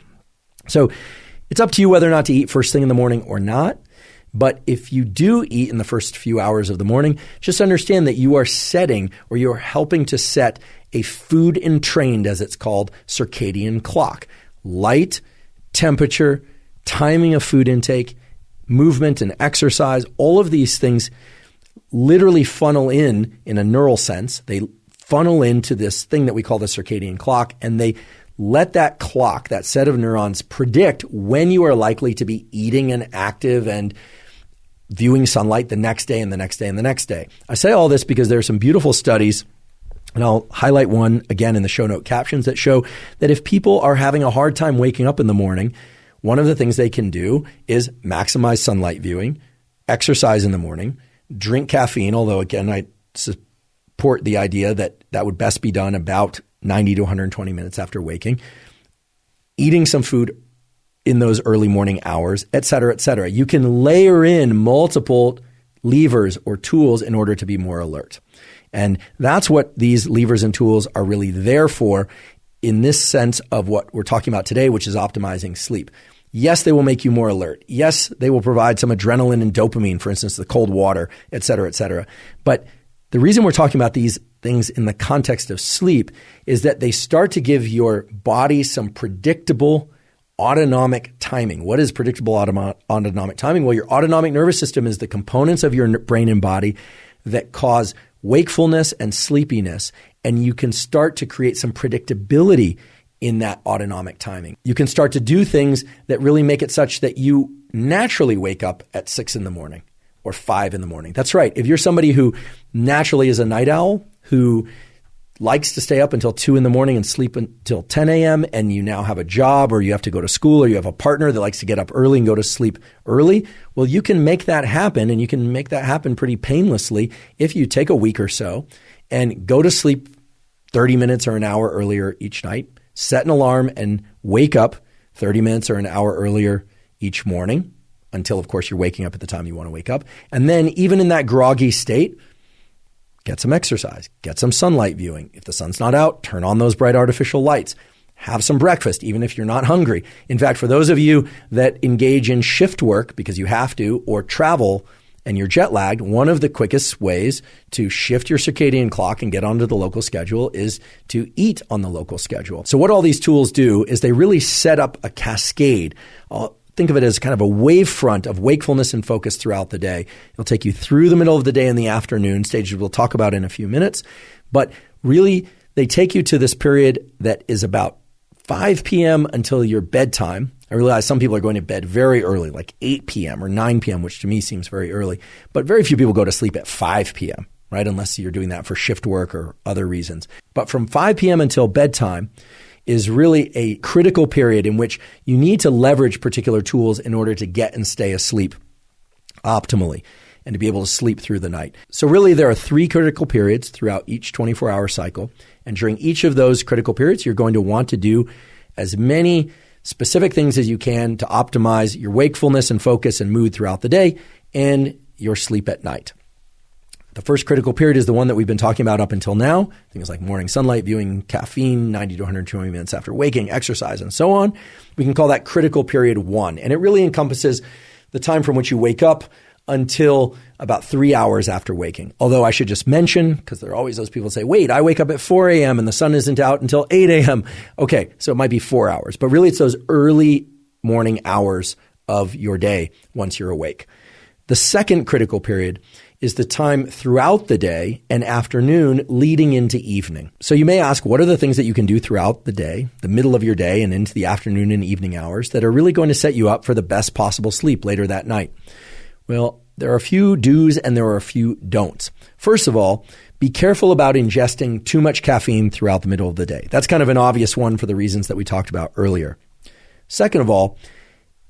So it's up to you whether or not to eat first thing in the morning or not. But if you do eat in the first few hours of the morning, just understand that you are setting or you're helping to set a food entrained, as it's called, circadian clock. Light, temperature, timing of food intake, movement and exercise, all of these things literally funnel in a neural sense. They funnel into this thing that we call the circadian clock, and they let that clock, that set of neurons, predict when you are likely to be eating and active and viewing sunlight the next day and the next day and the next day. I say all this because there are some beautiful studies, and I'll highlight one again in the show note captions, that show that if people are having a hard time waking up in the morning, one of the things they can do is maximize sunlight viewing, exercise in the morning, drink caffeine, although again, I support the idea that that would best be done about 90 to 120 minutes after waking, eating some food in those early morning hours, et cetera, et cetera. You can layer in multiple levers or tools in order to be more alert. And that's what these levers and tools are really there for in this sense of what we're talking about today, which is optimizing sleep. Yes, they will make you more alert. Yes, they will provide some adrenaline and dopamine, for instance, the cold water, et cetera, et cetera. But the reason we're talking about these things in the context of sleep is that they start to give your body some predictable autonomic timing. What is predictable autonomic timing? Well, your autonomic nervous system is the components of your brain and body that cause wakefulness and sleepiness, and you can start to create some predictability in that autonomic timing. You can start to do things that really make it such that you naturally wake up at 6 in the morning or 5 in the morning. That's right. If you're somebody who naturally is a night owl, who likes to stay up until 2 in the morning and sleep until 10 a.m., and you now have a job or you have to go to school or you have a partner that likes to get up early and go to sleep early, well, you can make that happen, and you can make that happen pretty painlessly if you take a week or so and go to sleep 30 minutes or an hour earlier each night, set an alarm and wake up 30 minutes or an hour earlier each morning until, of course, you're waking up at the time you want to wake up. And then even in that groggy state, get some exercise, get some sunlight viewing. If the sun's not out, turn on those bright artificial lights. Have some breakfast, even if you're not hungry. In fact, for those of you that engage in shift work because you have to, or travel and you're jet lagged, one of the quickest ways to shift your circadian clock and get onto the local schedule is to eat on the local schedule. So what all these tools do is they really set up a cascade. Think of it as kind of a wavefront of wakefulness and focus throughout the day. It'll take you through the middle of the day and the afternoon, stages we'll talk about in a few minutes. But really, they take you to this period that is about 5 p.m. until your bedtime. I realize some people are going to bed very early, like 8 p.m. or 9 p.m., which to me seems very early. But very few people go to sleep at 5 p.m., right? Unless you're doing that for shift work or other reasons. But from 5 p.m. until bedtime is really a critical period in which you need to leverage particular tools in order to get and stay asleep optimally and to be able to sleep through the night. So really there are 3 critical periods throughout each 24-hour cycle. And during each of those critical periods, you're going to want to do as many specific things as you can to optimize your wakefulness and focus and mood throughout the day and your sleep at night. The first critical period is the one that we've been talking about up until now. Things like morning sunlight viewing, caffeine, 90 to 120 minutes after waking, exercise, and so on. We can call that critical period 1. And it really encompasses the time from which you wake up until about 3 hours after waking. Although I should just mention, because there are always those people who say, wait, I wake up at 4 a.m. and the sun isn't out until 8 a.m. Okay, so it might be 4 hours. But really it's those early morning hours of your day once you're awake. The second critical period is the time throughout the day and afternoon leading into evening. So you may ask, what are the things that you can do throughout the day, the middle of your day and into the afternoon and evening hours that are really going to set you up for the best possible sleep later that night? Well, there are a few do's and there are a few don'ts. First of all, be careful about ingesting too much caffeine throughout the middle of the day. That's kind of an obvious one for the reasons that we talked about earlier. Second of all,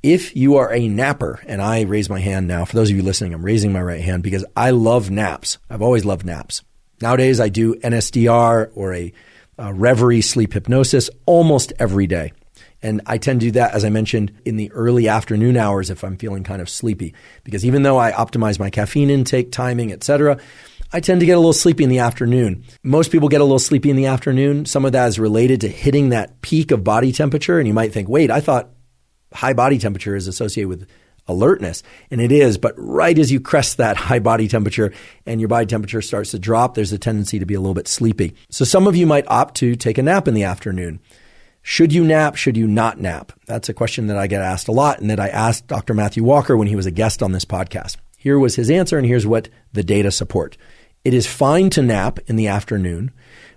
if you are a napper, and I raise my hand now, for those of you listening, I'm raising my right hand because I love naps. I've always loved naps. Nowadays, I do NSDR or a Reveri sleep hypnosis almost every day. And I tend to do that, as I mentioned, in the early afternoon hours if I'm feeling kind of sleepy. Because even though I optimize my caffeine intake, timing, etc., I tend to get a little sleepy in the afternoon. Most people get a little sleepy in the afternoon. Some of that is related to hitting that peak of body temperature. And you might think, wait, I thought high body temperature is associated with alertness. And it is, but right as you crest that high body temperature and your body temperature starts to drop, there's a tendency to be a little bit sleepy. So some of you might opt to take a nap in the afternoon. Should you nap? Should you not nap? That's a question that I get asked a lot and that I asked Dr. Matthew Walker when he was a guest on this podcast. Here was his answer, and here's what the data support. It is fine to nap in the afternoon,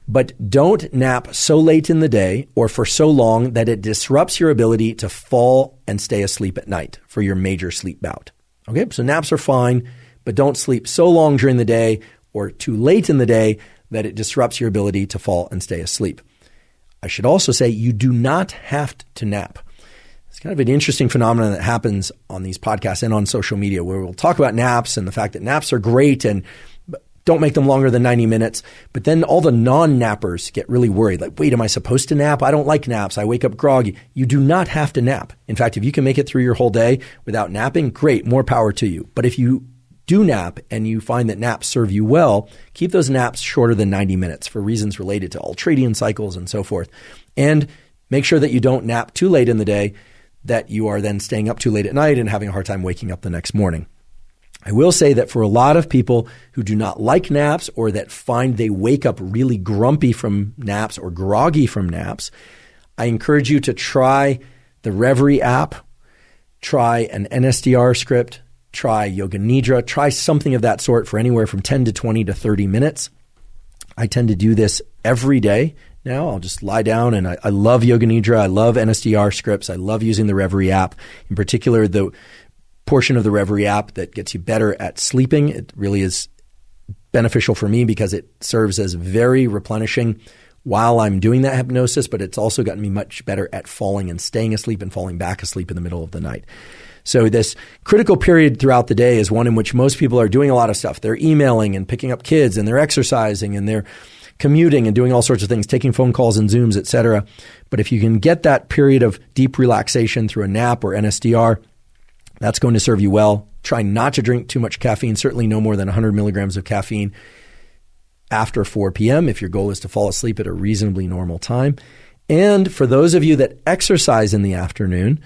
but don't nap so late in the day or for so long that it disrupts your ability to fall and stay asleep at night for your major sleep bout. Okay, so naps are fine, but don't sleep so long during the day or too late in the day that it disrupts your ability to fall and stay asleep. I should also say you do not have to nap. It's kind of an interesting phenomenon that happens on these podcasts and on social media where we'll talk about naps and the fact that naps are great and don't make them longer than 90 minutes. But then all the non-nappers get really worried. Like, wait, am I supposed to nap? I don't like naps. I wake up groggy. You do not have to nap. In fact, if you can make it through your whole day without napping, great, more power to you. But if you do nap and you find that naps serve you well, keep those naps shorter than 90 minutes for reasons related to ultradian cycles and so forth. And make sure that you don't nap too late in the day, that you are then staying up too late at night and having a hard time waking up the next morning. I will say that for a lot of people who do not like naps or that find they wake up really grumpy from naps or groggy from naps, I encourage you to try the Reveri app, try an NSDR script, try Yoga Nidra, try something of that sort for anywhere from 10 to 20 to 30 minutes. I tend to do this every day now. I'll just lie down and I love Yoga Nidra. I love NSDR scripts. I love using the Reveri app. In particular, the portion of the Reveri app that gets you better at sleeping. It really is beneficial for me because it serves as very replenishing while I'm doing that hypnosis, but it's also gotten me much better at falling and staying asleep and falling back asleep in the middle of the night. So this critical period throughout the day is one in which most people are doing a lot of stuff. They're emailing and picking up kids, and they're exercising, and they're commuting and doing all sorts of things, taking phone calls and Zooms, etc. But if you can get that period of deep relaxation through a nap or NSDR, that's going to serve you well. Try not to drink too much caffeine, certainly no more than 100 milligrams of caffeine after 4 p.m. if your goal is to fall asleep at a reasonably normal time. And for those of you that exercise in the afternoon,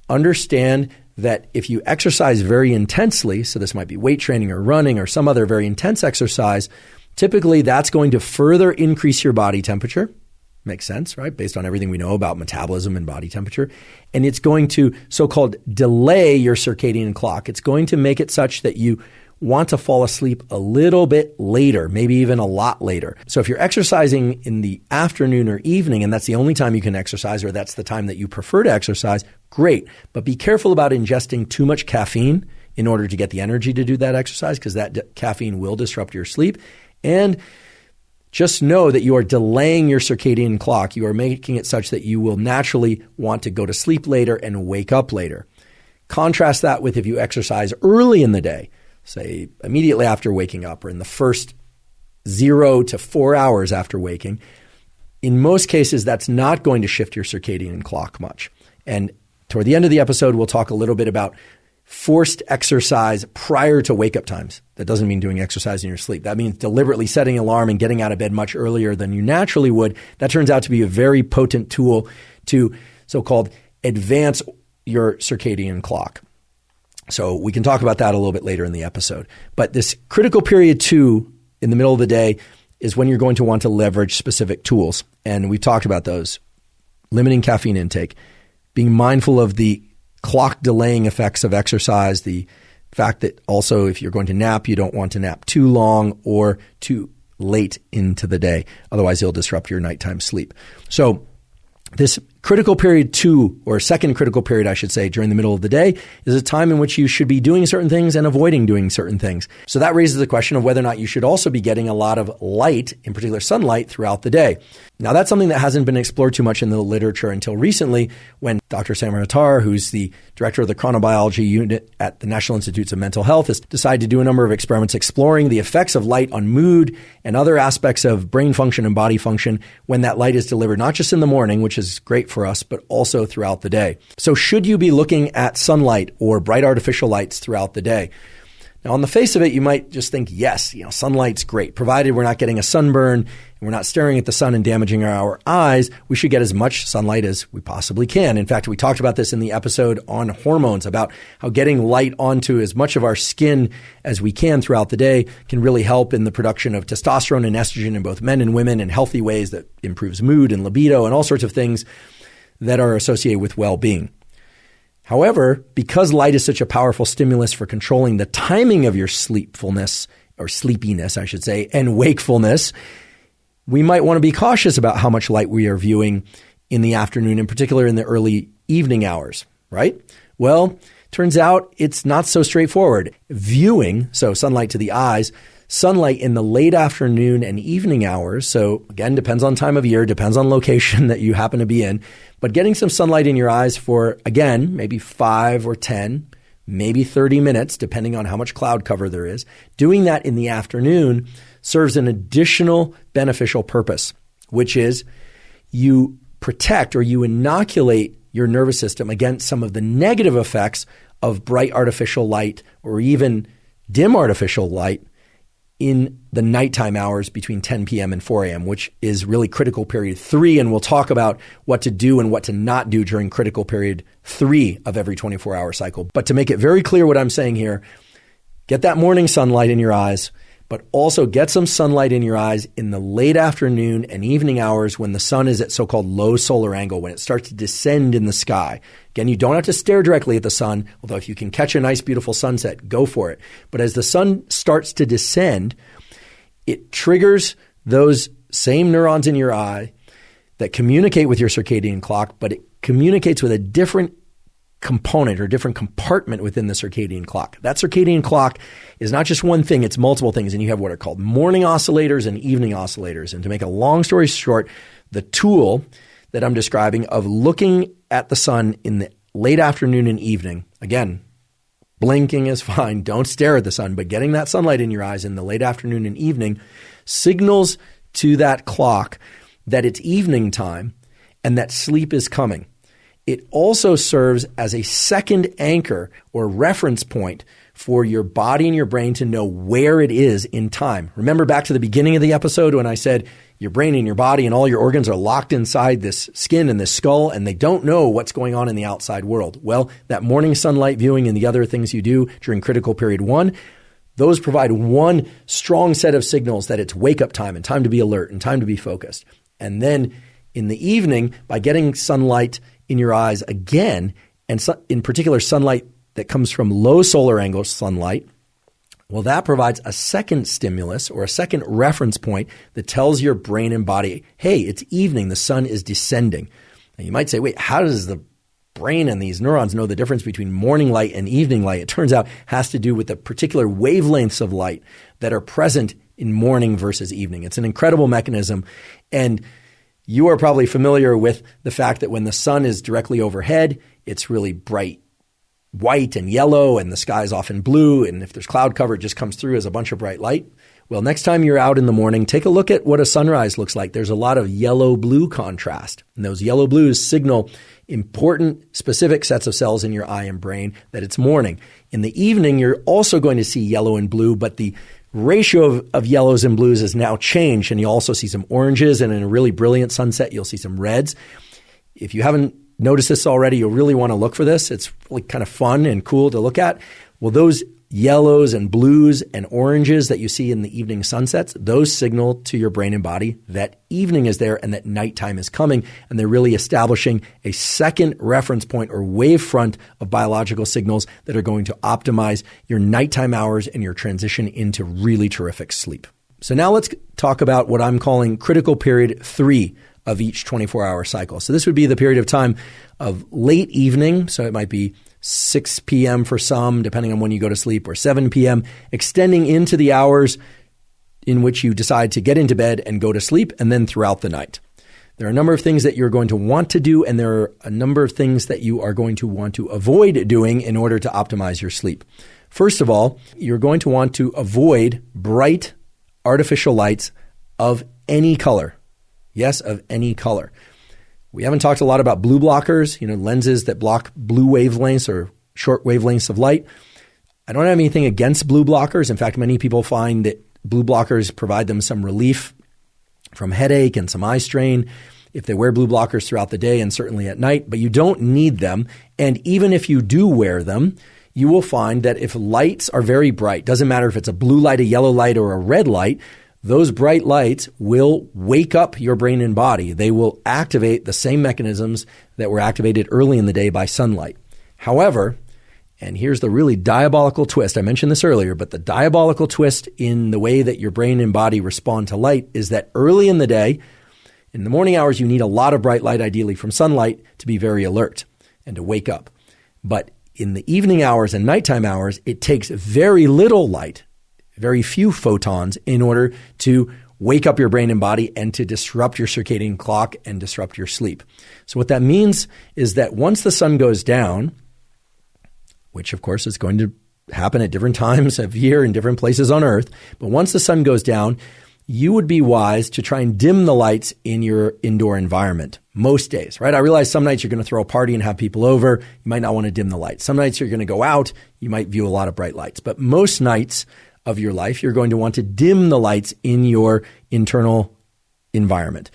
understand that if you exercise very intensely, so this might be weight training or running or some other very intense exercise, typically that's going to further increase your body temperature. Makes sense, right? Based on everything we know about metabolism and body temperature. And it's going to so-called delay your circadian clock. It's going to make it such that you want to fall asleep a little bit later, maybe even a lot later. So if you're exercising in the afternoon or evening, and that's the only time you can exercise, or that's the time that you prefer to exercise, great. But be careful about ingesting too much caffeine in order to get the energy to do that exercise, because that caffeine will disrupt your sleep. And just know that you are delaying your circadian clock. You are making it such that you will naturally want to go to sleep later and wake up later. Contrast that with if you exercise early in the day, say immediately after waking up or in the first 0 to 4 hours after waking. In most cases, that's not going to shift your circadian clock much. And toward the end of the episode, we'll talk a little bit about forced exercise prior to wake-up times. That doesn't mean doing exercise in your sleep. That means deliberately setting an alarm and getting out of bed much earlier than you naturally would. That turns out to be a very potent tool to so-called advance your circadian clock. So we can talk about that a little bit later in the episode. But this critical period 2 in the middle of the day is when you're going to want to leverage specific tools. And we've talked about those. Limiting caffeine intake, being mindful of the clock delaying effects of exercise, the fact that also if you're going to nap, you don't want to nap too long or too late into the day. Otherwise, it'll disrupt your nighttime sleep. So this critical period 2, or second critical period, I should say, during the middle of the day is a time in which you should be doing certain things and avoiding doing certain things. So that raises the question of whether or not you should also be getting a lot of light, in particular sunlight, throughout the day. Now, that's something that hasn't been explored too much in the literature until recently when Dr. Samar Attar, who's the director of the chronobiology unit at the National Institutes of Mental Health, has decided to do a number of experiments exploring the effects of light on mood and other aspects of brain function and body function when that light is delivered, not just in the morning, which is great for us, but also throughout the day. So should you be looking at sunlight or bright artificial lights throughout the day? Now, on the face of it, you might just think, yes, sunlight's great. Provided we're not getting a sunburn and we're not staring at the sun and damaging our eyes, we should get as much sunlight as we possibly can. In fact, we talked about this in the episode on hormones, about how getting light onto as much of our skin as we can throughout the day can really help in the production of testosterone and estrogen in both men and women in healthy ways that improves mood and libido and all sorts of things that are associated with well-being. However, because light is such a powerful stimulus for controlling the timing of your sleepfulness, or sleepiness, I should say, and wakefulness, we might want to be cautious about how much light we are viewing in the afternoon, in particular in the early evening hours, right? Well, turns out it's not so straightforward. Viewing, so sunlight to the eyes, sunlight in the late afternoon and evening hours, so again, depends on time of year, depends on location that you happen to be in, but getting some sunlight in your eyes for, again, maybe 5 or 10, maybe 30 minutes, depending on how much cloud cover there is, doing that in the afternoon serves an additional beneficial purpose, which is you protect or you inoculate your nervous system against some of the negative effects of bright artificial light or even dim artificial light in the nighttime hours between 10 p.m. and 4 a.m., which is really critical period 3. And we'll talk about what to do and what to not do during critical period 3 of every 24-hour cycle. But to make it very clear what I'm saying here, get that morning sunlight in your eyes, but also get some sunlight in your eyes in the late afternoon and evening hours when the sun is at so-called low solar angle, when it starts to descend in the sky. Again, you don't have to stare directly at the sun, although if you can catch a nice, beautiful sunset, go for it. But as the sun starts to descend, it triggers those same neurons in your eye that communicate with your circadian clock, but it communicates with a different component or different compartment within the circadian clock. That circadian clock is not just one thing, it's multiple things. And you have what are called morning oscillators and evening oscillators. And to make a long story short, the tool that I'm describing of looking at the sun in the late afternoon and evening, again, blinking is fine, don't stare at the sun, but getting that sunlight in your eyes in the late afternoon and evening signals to that clock that it's evening time and that sleep is coming. It also serves as a second anchor or reference point for your body and your brain to know where it is in time. Remember back to the beginning of the episode when I said your brain and your body and all your organs are locked inside this skin and this skull and they don't know what's going on in the outside world. Well, that morning sunlight viewing and the other things you do during critical period 1, those provide one strong set of signals that it's wake up time and time to be alert and time to be focused. And then in the evening, by getting sunlight in your eyes again, and in particular sunlight that comes from low solar angle sunlight, well, that provides a second stimulus or a second reference point that tells your brain and body, hey, it's evening, the sun is descending. And you might say, wait, how does the brain and these neurons know the difference between morning light and evening light? It turns out it has to do with the particular wavelengths of light that are present in morning versus evening. It's an incredible mechanism. And you are probably familiar with the fact that when the sun is directly overhead, it's really bright white and yellow, and the sky is often blue. And if there's cloud cover, it just comes through as a bunch of bright light. Well, next time you're out in the morning, take a look at what a sunrise looks like. There's a lot of yellow-blue contrast. And those yellow-blues signal important specific sets of cells in your eye and brain that it's morning. In the evening, you're also going to see yellow and blue, but the ratio of yellows and blues has now changed, and you also see some oranges, and in a really brilliant sunset, you'll see some reds. If you haven't noticed this already, you'll really want to look for this. It's really kind of fun and cool to look at. Well, those yellows and blues and oranges that you see in the evening sunsets, those signal to your brain and body that evening is there and that nighttime is coming. And they're really establishing a second reference point or wavefront of biological signals that are going to optimize your nighttime hours and your transition into really terrific sleep. So now let's talk about what I'm calling critical period 3 of each 24-hour cycle. So this would be the period of time of late evening. So it might be 6 p.m. for some, depending on when you go to sleep, or 7 p.m., extending into the hours in which you decide to get into bed and go to sleep, and then throughout the night. There are a number of things that you're going to want to do, and there are a number of things that you are going to want to avoid doing in order to optimize your sleep. First of all, you're going to want to avoid bright artificial lights of any color. Yes, of any color. We haven't talked a lot about blue blockers, lenses that block blue wavelengths or short wavelengths of light. I don't have anything against blue blockers. In fact, many people find that blue blockers provide them some relief from headache and some eye strain if they wear blue blockers throughout the day and certainly at night, but you don't need them. And even if you do wear them, you will find that if lights are very bright, doesn't matter if it's a blue light, a yellow light, or a red light, those bright lights will wake up your brain and body. They will activate the same mechanisms that were activated early in the day by sunlight. However, and here's the really diabolical twist, I mentioned this earlier, but the diabolical twist in the way that your brain and body respond to light is that early in the day, in the morning hours, you need a lot of bright light, ideally from sunlight, to be very alert and to wake up. But in the evening hours and nighttime hours, it takes very little light, very few photons, in order to wake up your brain and body and to disrupt your circadian clock and disrupt your sleep. So what that means is that once the sun goes down, which of course is going to happen at different times of year in different places on Earth, but once the sun goes down, you would be wise to try and dim the lights in your indoor environment most days, right? I realize some nights you're going to throw a party and have people over. You might not want to dim the lights. Some nights you're going to go out. You might view a lot of bright lights. But most nights of your life, you're going to want to dim the lights in your internal environment.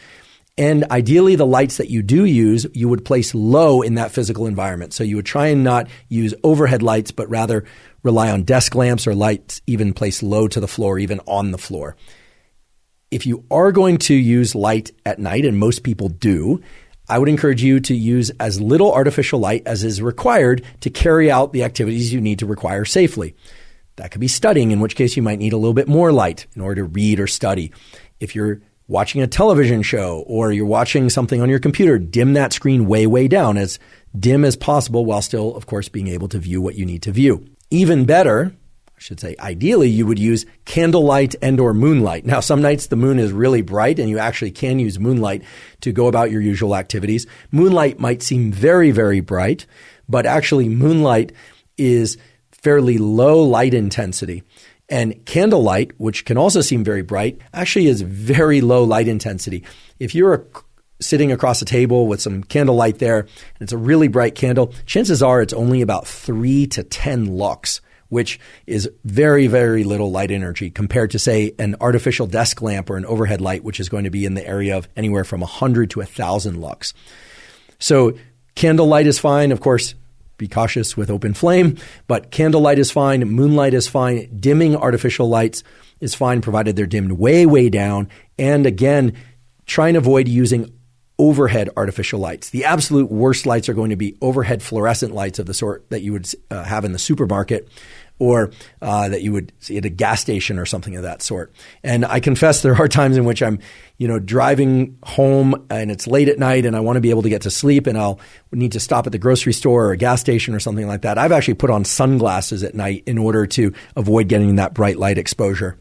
And ideally, the lights that you do use, you would place low in that physical environment. So you would try and not use overhead lights, but rather rely on desk lamps or lights even placed low to the floor, even on the floor. If you are going to use light at night, and most people do, I would encourage you to use as little artificial light as is required to carry out the activities you need to require safely. That could be studying, in which case you might need a little bit more light in order to read or study. If you're watching a television show or you're watching something on your computer, dim that screen way, way down, as dim as possible while still, of course, being able to view what you need to view. Even better, I should say, ideally, you would use candlelight and or moonlight. Now, some nights the moon is really bright and you actually can use moonlight to go about your usual activities. Moonlight might seem very, very bright, but actually moonlight is fairly low light intensity. And candlelight, which can also seem very bright, actually is very low light intensity. If you're sitting across a table with some candlelight there and it's a really bright candle, chances are it's only about 3 to 10 lux, which is very, very little light energy compared to, say, an artificial desk lamp or an overhead light, which is going to be in the area of anywhere from 100 to 1,000 lux. So candlelight is fine. Of course, be cautious with open flame, but candlelight is fine. Moonlight is fine. Dimming artificial lights is fine, provided they're dimmed way, way down. And again, try and avoid using overhead artificial lights. The absolute worst lights are going to be overhead fluorescent lights of the sort that you would have in the supermarket or that you would see at a gas station or something of that sort. And I confess there are times in which I'm, driving home and it's late at night and I want to be able to get to sleep and I'll need to stop at the grocery store or a gas station or something like that. I've actually put on sunglasses at night in order to avoid getting that bright light exposure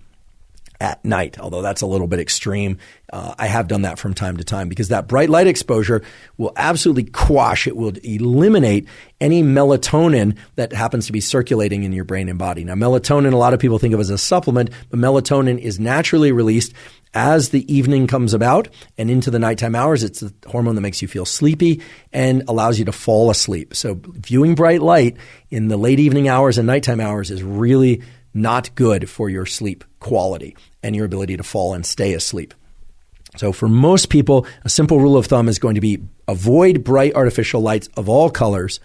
at night, although that's a little bit extreme. I have done that from time to time because that bright light exposure will absolutely quash, it will eliminate any melatonin that happens to be circulating in your brain and body. Now, melatonin, a lot of people think of as a supplement, but melatonin is naturally released as the evening comes about and into the nighttime hours. It's the hormone that makes you feel sleepy and allows you to fall asleep. So viewing bright light in the late evening hours and nighttime hours is really not good for your sleep quality and your ability to fall and stay asleep. So for most people, a simple rule of thumb is going to be avoid bright artificial lights of all colors,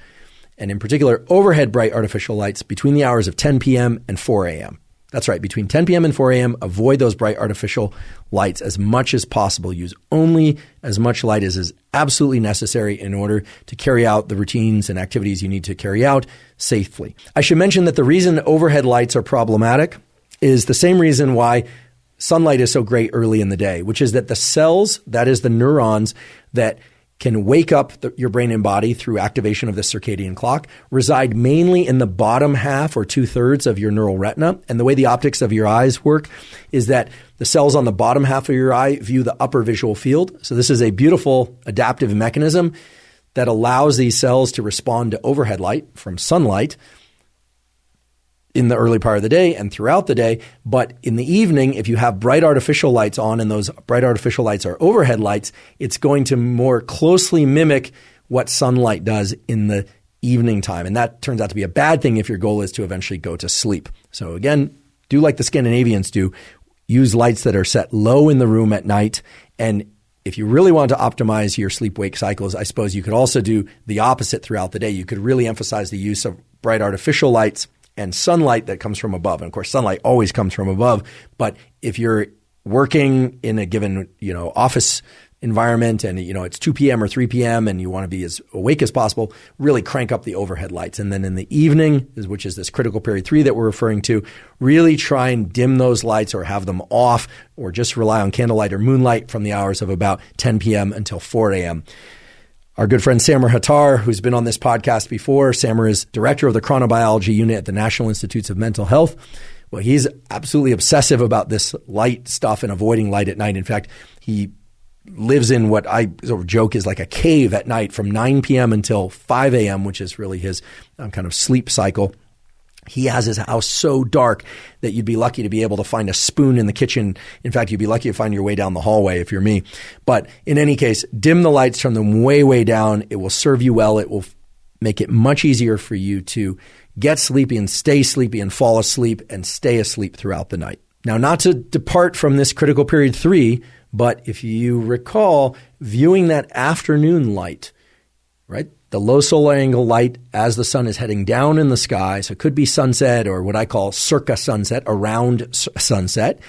and in particular, overhead bright artificial lights between the hours of 10 p.m. and 4 a.m. That's right. Between 10 p.m. and 4 a.m., avoid those bright artificial lights as much as possible. Use only as much light as is absolutely necessary in order to carry out the routines and activities you need to carry out safely. I should mention that the reason overhead lights are problematic is the same reason why sunlight is so great early in the day, which is that the cells, that is the neurons that can wake up your brain and body through activation of the circadian clock, reside mainly in the bottom half or 2/3 of your neural retina. And the way the optics of your eyes work is that the cells on the bottom half of your eye view the upper visual field. So this is a beautiful adaptive mechanism that allows these cells to respond to overhead light from sunlight in the early part of the day and throughout the day. But in the evening, if you have bright artificial lights on and those bright artificial lights are overhead lights, it's going to more closely mimic what sunlight does in the evening time. And that turns out to be a bad thing if your goal is to eventually go to sleep. So again, do like the Scandinavians do. Use lights that are set low in the room at night. And if you really want to optimize your sleep-wake cycles, I suppose you could also do the opposite throughout the day. You could really emphasize the use of bright artificial lights and sunlight that comes from above. And of course, sunlight always comes from above. But if you're working in a given, office environment and, it's 2 p.m. or 3 p.m. and you want to be as awake as possible, really crank up the overhead lights. And then in the evening, which is this critical period 3 that we're referring to, really try and dim those lights or have them off or just rely on candlelight or moonlight from the hours of about 10 p.m. until 4 a.m. Our good friend Samer Hattar, who's been on this podcast before, Samer is director of the chronobiology unit at the National Institutes of Mental Health. Well, he's absolutely obsessive about this light stuff and avoiding light at night. In fact, he lives in what I sort of joke is like a cave at night from 9 p.m. until 5 a.m., which is really his kind of sleep cycle. He has his house so dark that you'd be lucky to be able to find a spoon in the kitchen. In fact, you'd be lucky to find your way down the hallway if you're me. But in any case, dim the lights, turn them way, way down. It will serve you well. It will make it much easier for you to get sleepy and stay sleepy and fall asleep and stay asleep throughout the night. Now, not to depart from this critical period 3, but if you recall, viewing that afternoon light, right? The low solar angle light as the sun is heading down in the sky. So it could be sunset or what I call circa sunset, around sunset.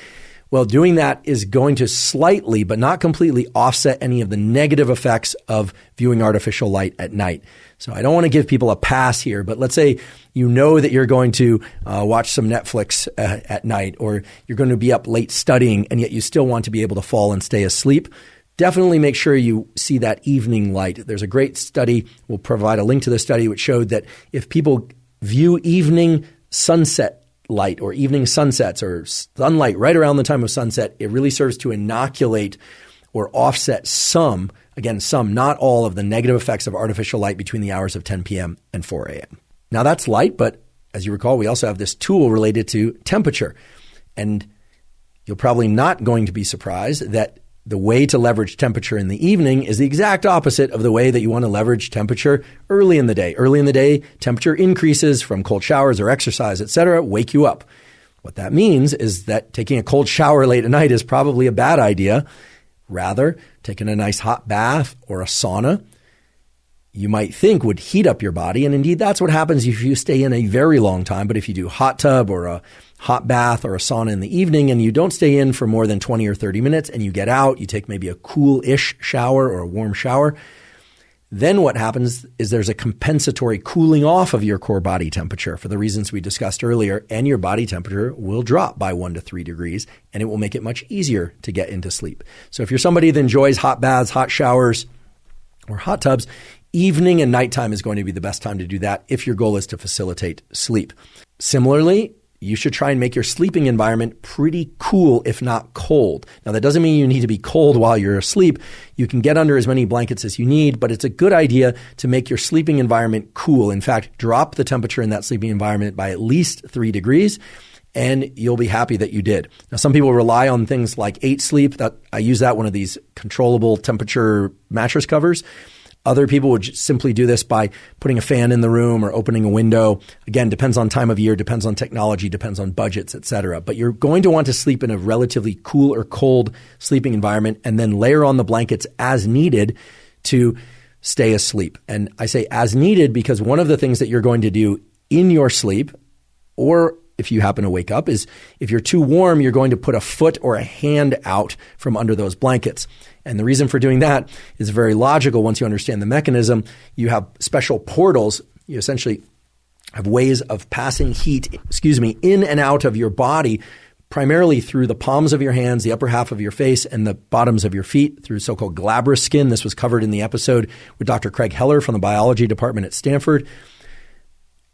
Well, doing that is going to slightly, but not completely offset any of the negative effects of viewing artificial light at night. So I don't want to give people a pass here, but let's say you know that you're going to watch some Netflix at night, or you're going to be up late studying, and yet you still want to be able to fall and stay asleep. definitely make sure you see that evening light. There's a great study, we'll provide a link to the study, which showed that if people view evening sunset light or evening sunsets or sunlight right around the time of sunset, it really serves to inoculate or offset some, not all of the negative effects of artificial light between the hours of 10 p.m. and 4 a.m. Now that's light, but as you recall, we also have this tool related to temperature. And you're probably not going to be surprised that the way to leverage temperature in the evening is the exact opposite of the way that you want to leverage temperature early in the day. Early in the day, temperature increases from cold showers or exercise, etc., wake you up. What that means is that taking a cold shower late at night is probably a bad idea. Rather, taking a nice hot bath or a sauna, you might think would heat up your body. And indeed, that's what happens if you stay in a very long time. But if you do hot tub or a hot bath or a sauna in the evening and you don't stay in for more than 20 or 30 minutes and you get out, you take maybe a cool-ish shower or a warm shower, then what happens is there's a compensatory cooling off of your core body temperature for the reasons we discussed earlier, and your body temperature will drop by 1 to 3 degrees, and it will make it much easier to get into sleep. So if you're somebody that enjoys hot baths, hot showers, or hot tubs, evening and nighttime is going to be the best time to do that if your goal is to facilitate sleep. Similarly, you should try and make your sleeping environment pretty cool, if not cold. Now, that doesn't mean you need to be cold while you're asleep. You can get under as many blankets as you need, but it's a good idea to make your sleeping environment cool. In fact, drop the temperature in that sleeping environment by at least 3 degrees, and you'll be happy that you did. Now, some people rely on things like 8 Sleep. I use one of these controllable temperature mattress covers. Other people would simply do this by putting a fan in the room or opening a window. Again, depends on time of year, depends on technology, depends on budgets, etc. But you're going to want to sleep in a relatively cool or cold sleeping environment and then layer on the blankets as needed to stay asleep. And I say as needed because one of the things that you're going to do in your sleep, or if you happen to wake up, is if you're too warm, you're going to put a foot or a hand out from under those blankets. And the reason for doing that is very logical. Once you understand the mechanism, you have special portals. You essentially have ways of passing heat, in and out of your body, primarily through the palms of your hands, the upper half of your face, and the bottoms of your feet through so-called glabrous skin. This was covered in the episode with Dr. Craig Heller from the biology department at Stanford.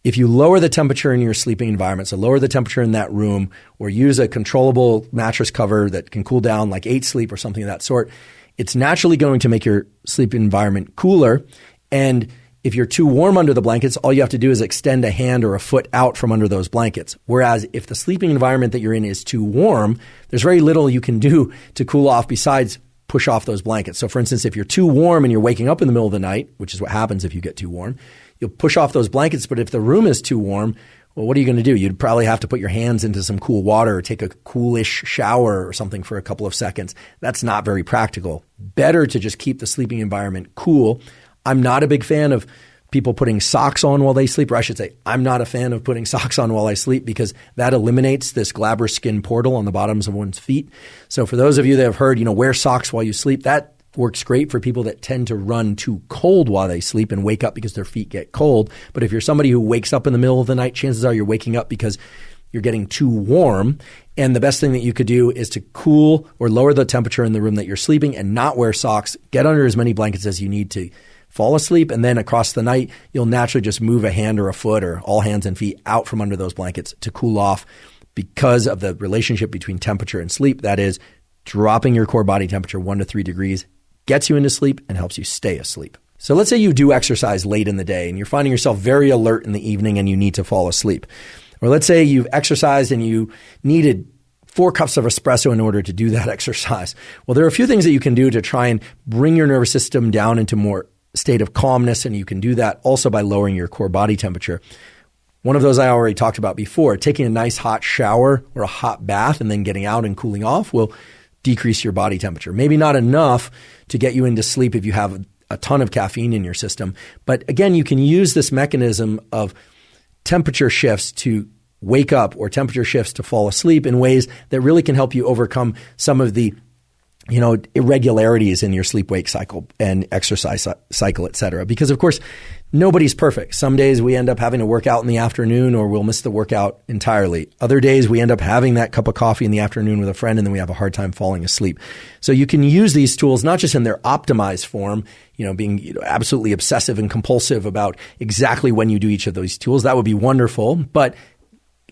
If you lower the temperature in your sleeping environment, so lower the temperature in that room, or use a controllable mattress cover that can cool down like 8 Sleep or something of that sort, it's naturally going to make your sleep environment cooler. And if you're too warm under the blankets, all you have to do is extend a hand or a foot out from under those blankets. Whereas if the sleeping environment that you're in is too warm, there's very little you can do to cool off besides push off those blankets. So for instance, if you're too warm and you're waking up in the middle of the night, which is what happens if you get too warm, you'll push off those blankets. But if the room is too warm, well, what are you going to do? You'd probably have to put your hands into some cool water or take a coolish shower or something for a couple of seconds. That's not very practical. Better to just keep the sleeping environment cool. I'm not a big fan of people putting socks on while they sleep, or I should say, I'm not a fan of putting socks on while I sleep because that eliminates this glabrous skin portal on the bottoms of one's feet. So for those of you that have heard, wear socks while you sleep, that works great for people that tend to run too cold while they sleep and wake up because their feet get cold. But if you're somebody who wakes up in the middle of the night, chances are you're waking up because you're getting too warm. And the best thing that you could do is to cool or lower the temperature in the room that you're sleeping and not wear socks. Get under as many blankets as you need to fall asleep. And then across the night, you'll naturally just move a hand or a foot or all hands and feet out from under those blankets to cool off because of the relationship between temperature and sleep. That is, dropping your core body temperature 1 to 3 degrees gets you into sleep and helps you stay asleep. So let's say you do exercise late in the day and you're finding yourself very alert in the evening and you need to fall asleep. Or let's say you've exercised and you needed 4 cups of espresso in order to do that exercise. Well, there are a few things that you can do to try and bring your nervous system down into more state of calmness, and you can do that also by lowering your core body temperature. One of those I already talked about before. Taking a nice hot shower or a hot bath and then getting out and cooling off will decrease your body temperature. Maybe not enough to get you into sleep if you have a ton of caffeine in your system. But again, you can use this mechanism of temperature shifts to wake up or temperature shifts to fall asleep in ways that really can help you overcome some of the irregularities in your sleep-wake cycle and exercise cycle, et cetera. Because, of course, nobody's perfect. Some days we end up having to work out in the afternoon or we'll miss the workout entirely. Other days we end up having that cup of coffee in the afternoon with a friend and then we have a hard time falling asleep. So you can use these tools not just in their optimized form, being absolutely obsessive and compulsive about exactly when you do each of those tools. That would be wonderful, but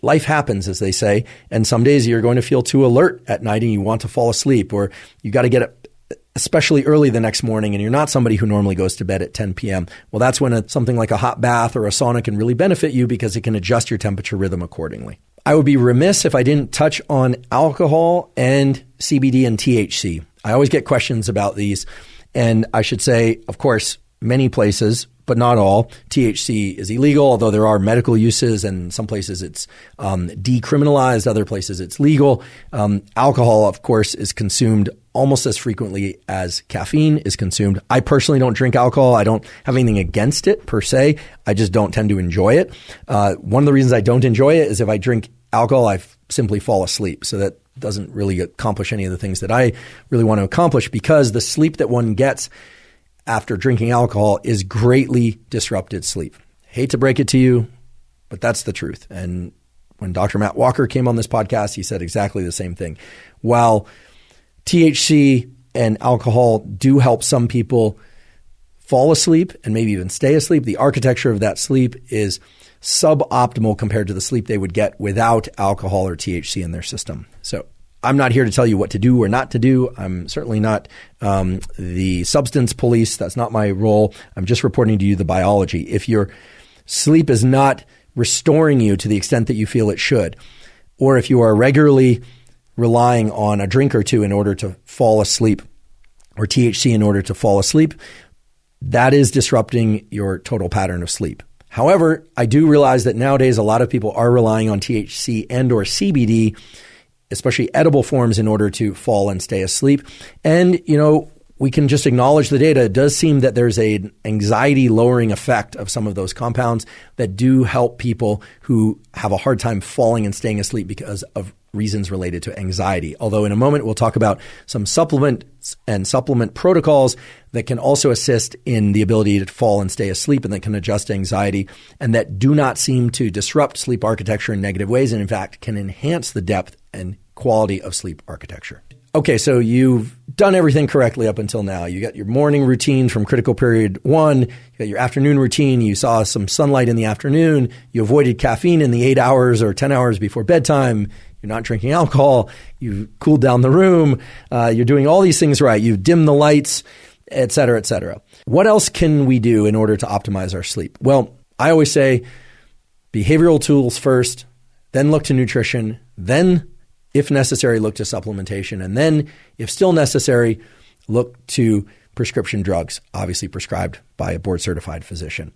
life happens, as they say, and some days you're going to feel too alert at night and you want to fall asleep, or you got to get up especially early the next morning and you're not somebody who normally goes to bed at 10 p.m. Well, that's when something like a hot bath or a sauna can really benefit you because it can adjust your temperature rhythm accordingly. I would be remiss if I didn't touch on alcohol and CBD and THC. I always get questions about these, and I should say, of course, many places, but not all, THC is illegal, although there are medical uses, and some places it's decriminalized, other places it's legal. Alcohol, of course, is consumed almost as frequently as caffeine is consumed. I personally don't drink alcohol. I don't have anything against it per se. I just don't tend to enjoy it. One of the reasons I don't enjoy it is if I drink alcohol, I simply fall asleep. So that doesn't really accomplish any of the things that I really want to accomplish, because the sleep that one gets after drinking alcohol is greatly disrupted sleep. Hate to break it to you, but that's the truth. And when Dr. Matt Walker came on this podcast, he said exactly the same thing. While THC and alcohol do help some people fall asleep and maybe even stay asleep, the architecture of that sleep is suboptimal compared to the sleep they would get without alcohol or THC in their system. So I'm not here to tell you what to do or not to do. I'm certainly not the substance police. That's not my role. I'm just reporting to you the biology. If your sleep is not restoring you to the extent that you feel it should, or if you are regularly relying on a drink or two in order to fall asleep, or THC in order to fall asleep, that is disrupting your total pattern of sleep. However, I do realize that nowadays a lot of people are relying on THC and or CBD, especially edible forms, in order to fall and stay asleep. And, we can just acknowledge the data. It does seem that there's an anxiety lowering effect of some of those compounds that do help people who have a hard time falling and staying asleep because of reasons related to anxiety. Although in a moment, we'll talk about some supplements and supplement protocols that can also assist in the ability to fall and stay asleep and that can adjust anxiety and that do not seem to disrupt sleep architecture in negative ways and in fact can enhance the depth and quality of sleep architecture. Okay, so you've done everything correctly up until now. You got your morning routine from critical period 1. You got your afternoon routine. You saw some sunlight in the afternoon. You avoided caffeine in the 8 hours or 10 hours before bedtime. You're not drinking alcohol. You've cooled down the room. You're doing all these things right. You've dimmed the lights, et cetera, et cetera. What else can we do in order to optimize our sleep? Well, I always say behavioral tools first, then look to nutrition, then if necessary, look to supplementation. And then, if still necessary, look to prescription drugs, obviously prescribed by a board-certified physician.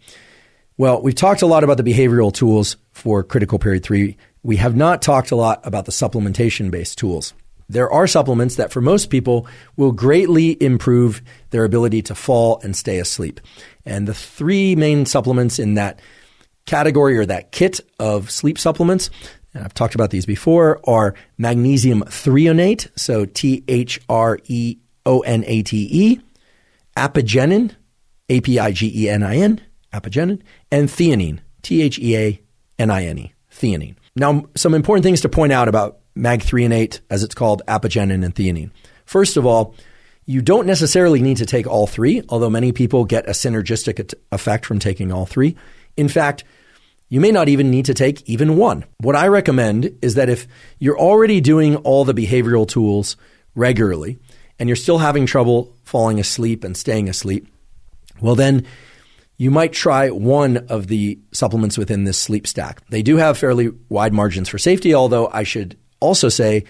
Well, we've talked a lot about the behavioral tools for critical period 3. We have not talked a lot about the supplementation-based tools. There are supplements that for most people will greatly improve their ability to fall and stay asleep. And the 3 main supplements in that category or that kit of sleep supplements, and I've talked about these before, are Magnesium Threonate, so Threonate, Apigenin, Apigenin, Apigenin, and Theanine, Theanine, Theanine. Now, some important things to point out about Mag-Threonate, as it's called, Apigenin, and Theanine. First of all, you don't necessarily need to take all 3, although many people get a synergistic effect from taking all 3. In fact, you may not even need to take even one. What I recommend is that if you're already doing all the behavioral tools regularly and you're still having trouble falling asleep and staying asleep, well then you might try one of the supplements within this sleep stack. They do have fairly wide margins for safety, although I should also say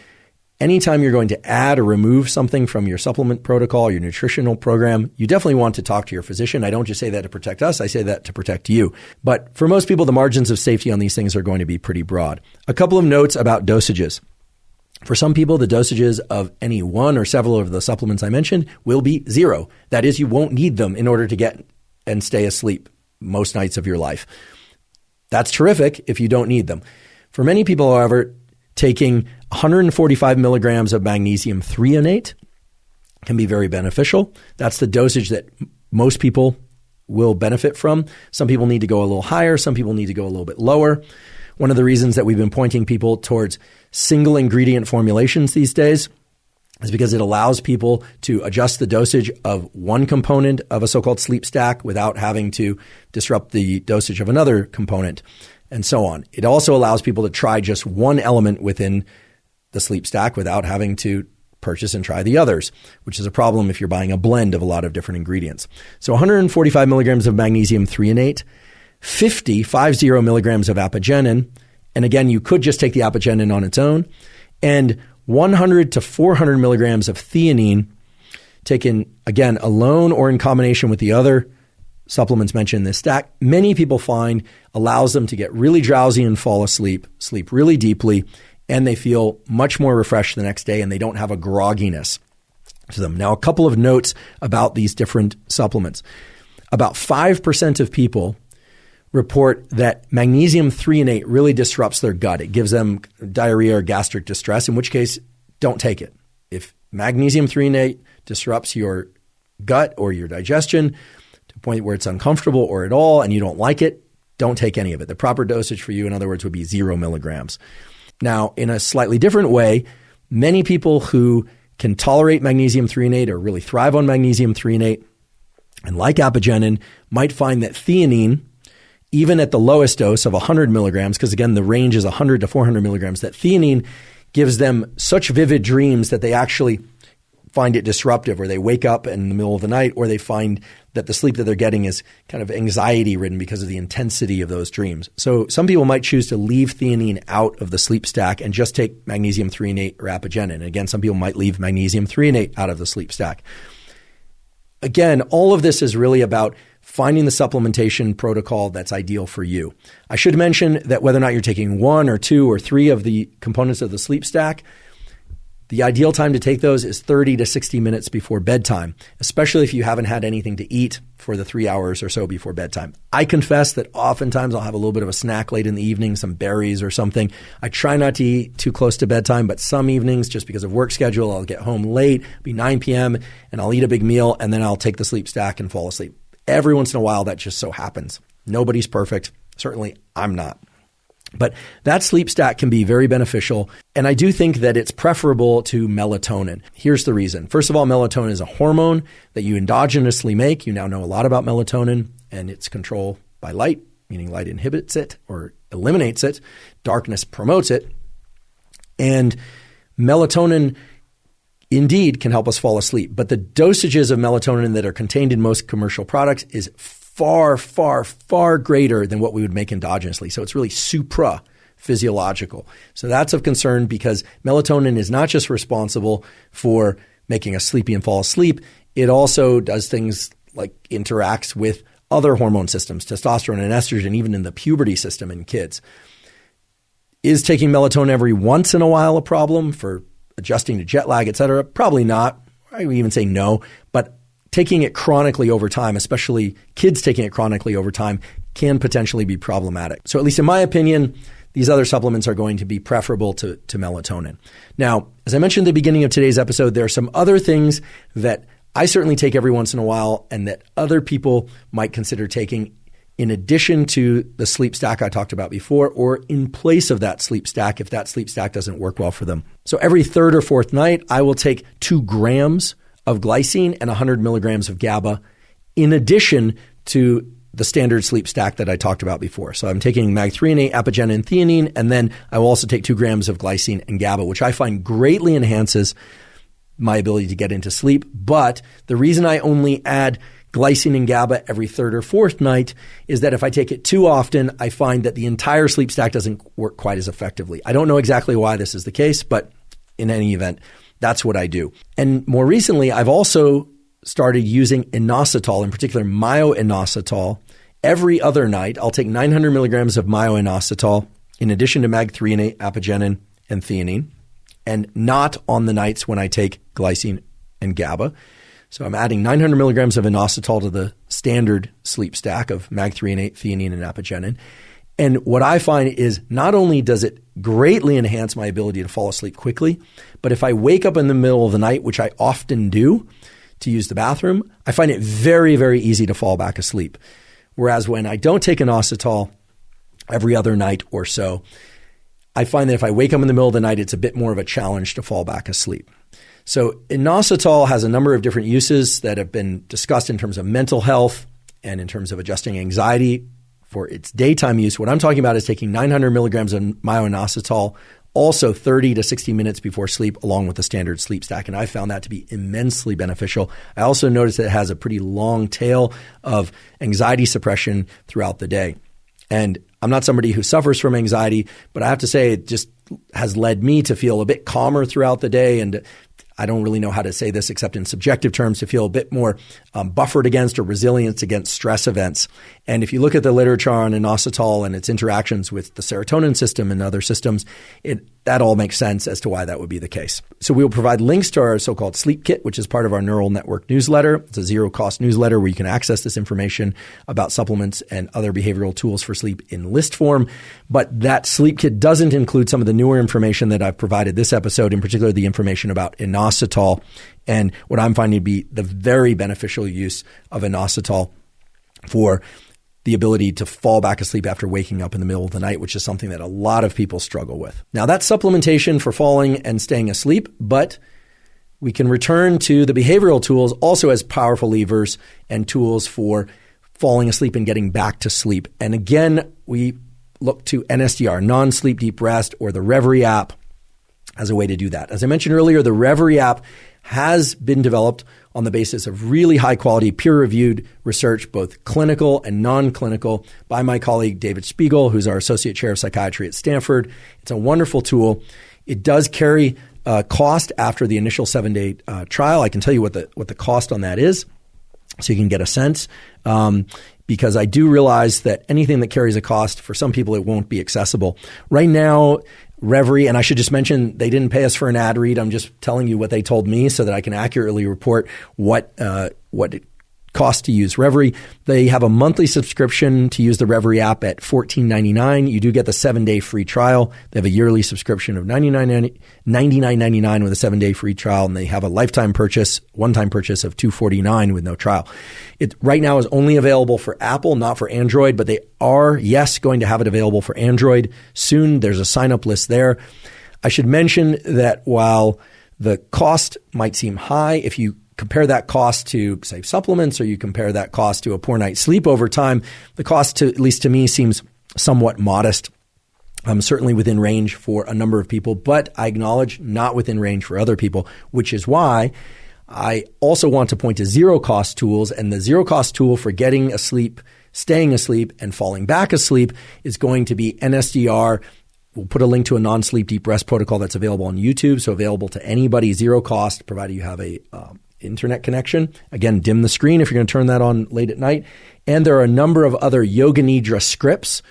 anytime you're going to add or remove something from your supplement protocol, your nutritional program, you definitely want to talk to your physician. I don't just say that to protect us. I say that to protect you. But for most people, the margins of safety on these things are going to be pretty broad. A couple of notes about dosages. For some people, the dosages of any one or several of the supplements I mentioned will be 0. That is, you won't need them in order to get and stay asleep most nights of your life. That's terrific if you don't need them. For many people, however, taking 145 milligrams of magnesium threonate can be very beneficial. That's the dosage that most people will benefit from. Some people need to go a little higher. Some people need to go a little bit lower. One of the reasons that we've been pointing people towards single ingredient formulations these days is because it allows people to adjust the dosage of one component of a so-called sleep stack without having to disrupt the dosage of another component, and so on. It also allows people to try just one element within the sleep stack without having to purchase and try the others, which is a problem if you're buying a blend of a lot of different ingredients. So 145 milligrams of magnesium threonate, 50 milligrams of Apigenin, and again, you could just take the Apigenin on its own, and 100 to 400 milligrams of theanine, taken again alone or in combination with the other supplements mentioned in this stack, many people find allows them to get really drowsy and fall asleep, sleep really deeply, and they feel much more refreshed the next day, and they don't have a grogginess to them. Now, a couple of notes about these different supplements. About 5% of people report that magnesium threonate really disrupts their gut. It gives them diarrhea or gastric distress, in which case, don't take it. If magnesium threonate disrupts your gut or your digestion to a point where it's uncomfortable or at all and you don't like it, don't take any of it. The proper dosage for you, in other words, would be 0 milligrams. Now, in a slightly different way, many people who can tolerate magnesium threonate or really thrive on magnesium threonate and like Apigenin might find that theanine, even at the lowest dose of 100 milligrams, because again, the range is 100 to 400 milligrams, that theanine gives them such vivid dreams that they actually find it disruptive, or they wake up in the middle of the night, or they find that the sleep that they're getting is kind of anxiety-ridden because of the intensity of those dreams. So some people might choose to leave theanine out of the sleep stack and just take magnesium threonate or Apigenin. And again, some people might leave magnesium threonate out of the sleep stack. Again, all of this is really about finding the supplementation protocol that's ideal for you. I should mention that whether or not you're taking 1 or 2 or 3 of the components of the sleep stack, the ideal time to take those is 30 to 60 minutes before bedtime, especially if you haven't had anything to eat for the 3 hours or so before bedtime. I confess that oftentimes I'll have a little bit of a snack late in the evening, some berries or something. I try not to eat too close to bedtime, but some evenings, just because of work schedule, I'll get home late, it'll be 9 p.m., and I'll eat a big meal, and then I'll take the sleep stack and fall asleep. Every once in a while, that just so happens. Nobody's perfect. Certainly, I'm not. But that sleep stack can be very beneficial, and I do think that it's preferable to melatonin. Here's the reason. First of all, melatonin is a hormone that you endogenously make. You now know a lot about melatonin and its control by light, meaning light inhibits it or eliminates it. Darkness promotes it. And melatonin indeed can help us fall asleep. But the dosages of melatonin that are contained in most commercial products is far, far, far greater than what we would make endogenously. So it's really supra-physiological. So that's of concern because melatonin is not just responsible for making us sleepy and fall asleep. It also does things like interacts with other hormone systems, testosterone and estrogen, even in the puberty system in kids. Is taking melatonin every once in a while a problem for adjusting to jet lag, et cetera? Probably not. I would even say no. But taking it chronically over time, especially kids taking it chronically over time, can potentially be problematic. So at least in my opinion, these other supplements are going to be preferable to melatonin. Now, as I mentioned at the beginning of today's episode, there are some other things that I certainly take every once in a while and that other people might consider taking in addition to the sleep stack I talked about before, or in place of that sleep stack if that sleep stack doesn't work well for them. So every third or fourth night, I will take 2 grams of glycine and 100 milligrams of GABA in addition to the standard sleep stack that I talked about before. So I'm taking mag-threonate, Apigenin, and theanine, and then I will also take 2 grams of glycine and GABA, which I find greatly enhances my ability to get into sleep. But the reason I only add glycine and GABA every third or fourth night is that if I take it too often, I find that the entire sleep stack doesn't work quite as effectively. I don't know exactly why this is the case, but in any event, that's what I do. And more recently, I've also started using inositol, in particular Myo-Inositol. Every other night, I'll take 900 milligrams of Myo-Inositol in addition to mag-threonate, Apigenin, and theanine, and not on the nights when I take glycine and GABA. So I'm adding 900 milligrams of inositol to the standard sleep stack of mag-threonate, theanine, and Apigenin. And what I find is not only does it greatly enhance my ability to fall asleep quickly, but if I wake up in the middle of the night, which I often do to use the bathroom, I find it very, very easy to fall back asleep. Whereas when I don't take inositol every other night or so, I find that if I wake up in the middle of the night, it's a bit more of a challenge to fall back asleep. So inositol has a number of different uses that have been discussed in terms of mental health and in terms of adjusting anxiety for its daytime use. What I'm talking about is taking 900 milligrams of Myo-Inositol also 30 to 60 minutes before sleep, along with the standard sleep stack. And I found that to be immensely beneficial. I also noticed that it has a pretty long tail of anxiety suppression throughout the day. And I'm not somebody who suffers from anxiety, but I have to say it just has led me to feel a bit calmer throughout the day. And I don't really know how to say this except in subjective terms, to feel a bit more buffered against or resilient against stress events. And if you look at the literature on inositol and its interactions with the serotonin system and other systems, that all makes sense as to why that would be the case. So we will provide links to our so-called Sleep Kit, which is part of our Neural Network newsletter. It's a zero-cost newsletter where you can access this information about supplements and other behavioral tools for sleep in list form. But that Sleep Kit doesn't include some of the newer information that I've provided this episode, in particular the information about inositol and what I'm finding to be the very beneficial use of inositol for the ability to fall back asleep after waking up in the middle of the night, which is something that a lot of people struggle with. Now, that's supplementation for falling and staying asleep, but we can return to the behavioral tools also as powerful levers and tools for falling asleep and getting back to sleep. And again, we look to NSDR, non-sleep deep rest, or the Reveri app as a way to do that. As I mentioned earlier, the Reveri app has been developed on the basis of really high-quality, peer-reviewed research, both clinical and non-clinical, by my colleague David Spiegel, who's our Associate Chair of Psychiatry at Stanford. It's a wonderful tool. It does carry cost after the initial 7-day trial. I can tell you what the cost on that is, so you can get a sense, because I do realize that anything that carries a cost, for some people, it won't be accessible. Right now, Reveri, and I should just mention they didn't pay us for an ad read. I'm just telling you what they told me so that I can accurately report what it costs to use Reveri. They have a monthly subscription to use the Reveri app at $14.99. You do get the 7-day free trial. They have a yearly subscription of $99.99 with a 7-day free trial, and they have a lifetime purchase, one-time purchase of $249 with no trial. It right now is only available for Apple, not for Android, but they are, yes, going to have it available for Android soon. There's a sign-up list there. I should mention that while the cost might seem high, if you compare that cost to, say, supplements, or you compare that cost to a poor night's sleep over time, the cost, at least to me, seems somewhat modest. Certainly within range for a number of people, but I acknowledge not within range for other people, which is why I also want to point to zero-cost tools. And the zero-cost tool for getting asleep, staying asleep, and falling back asleep is going to be NSDR. We'll put a link to a non-sleep deep rest protocol that's available on YouTube, so available to anybody, zero cost, provided you have a internet connection. Again, dim the screen if you're going to turn that on late at night. And there are a number of other Yoga Nidra scripts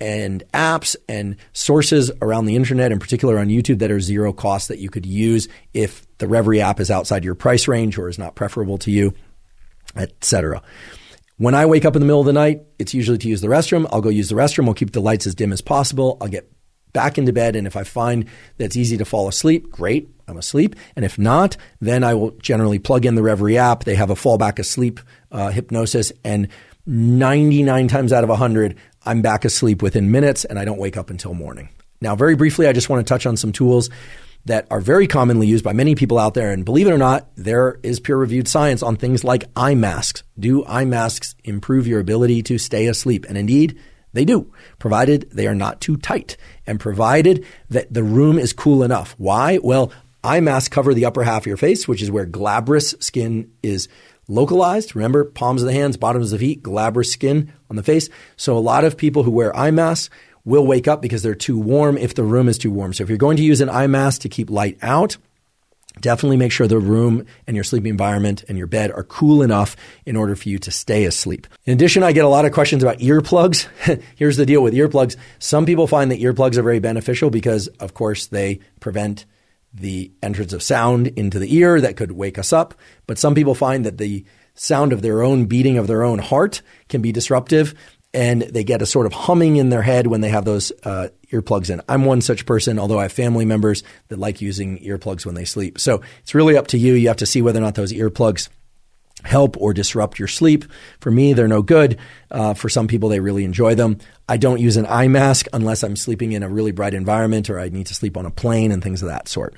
and apps and sources around the internet, in particular on YouTube, that are zero cost that you could use if the Reveri app is outside your price range or is not preferable to you, etc. When I wake up in the middle of the night, it's usually to use the restroom. I'll go use the restroom. I'll keep the lights as dim as possible. I'll get back into bed, and if I find that it's easy to fall asleep, great, I'm asleep. And if not, then I will generally plug in the Reveri app. They have a fallback asleep hypnosis, and 99 times out of 100, I'm back asleep within minutes, and I don't wake up until morning. Now, very briefly, I just want to touch on some tools that are very commonly used by many people out there. And believe it or not, there is peer-reviewed science on things like eye masks. Do eye masks improve your ability to stay asleep? And indeed, they do, provided they are not too tight and provided that the room is cool enough. Why? Well, eye masks cover the upper half of your face, which is where glabrous skin is localized. Remember, palms of the hands, bottoms of the feet, glabrous skin on the face. So a lot of people who wear eye masks will wake up because they're too warm if the room is too warm. So if you're going to use an eye mask to keep light out, definitely make sure the room and your sleeping environment and your bed are cool enough in order for you to stay asleep. In addition, I get a lot of questions about earplugs. Here's the deal with earplugs. Some people find that earplugs are very beneficial because, of course, they prevent the entrance of sound into the ear that could wake us up. But some people find that the sound of their own beating of their own heart can be disruptive. and they get a sort of humming in their head when they have those earplugs in. I'm one such person, although I have family members that like using earplugs when they sleep. So it's really up to you. You have to see whether or not those earplugs help or disrupt your sleep. For me, they're no good. For some people, they really enjoy them. I don't use an eye mask unless I'm sleeping in a really bright environment or I need to sleep on a plane and things of that sort.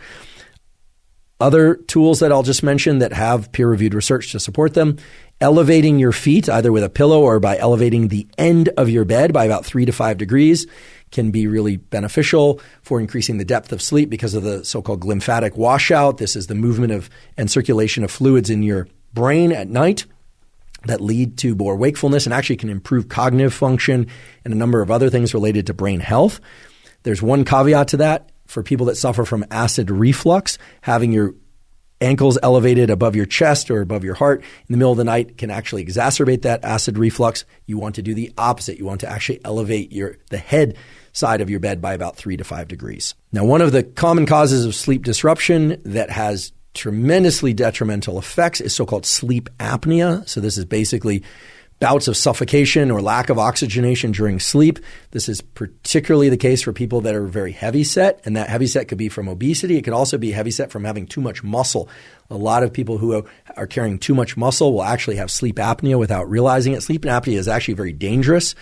Other tools that I'll just mention that have peer-reviewed research to support them: elevating your feet either with a pillow or by elevating the end of your bed by about 3 to 5 degrees can be really beneficial for increasing the depth of sleep because of the so-called glymphatic washout. This is the movement of and circulation of fluids in your brain at night that lead to more wakefulness and actually can improve cognitive function and a number of other things related to brain health. There's one caveat to that. For people that suffer from acid reflux, having your ankles elevated above your chest or above your heart in the middle of the night can actually exacerbate that acid reflux. You want to do the opposite. You want to actually elevate the head side of your bed by about 3 to 5 degrees. Now, one of the common causes of sleep disruption that has tremendously detrimental effects is so-called sleep apnea. So this is basically bouts of suffocation or lack of oxygenation during sleep. This is particularly the case for people that are very heavy set, and that heavy set could be from obesity. It could also be heavy set from having too much muscle. A lot of people who are carrying too much muscle will actually have sleep apnea without realizing it. Sleep apnea is actually very dangerous.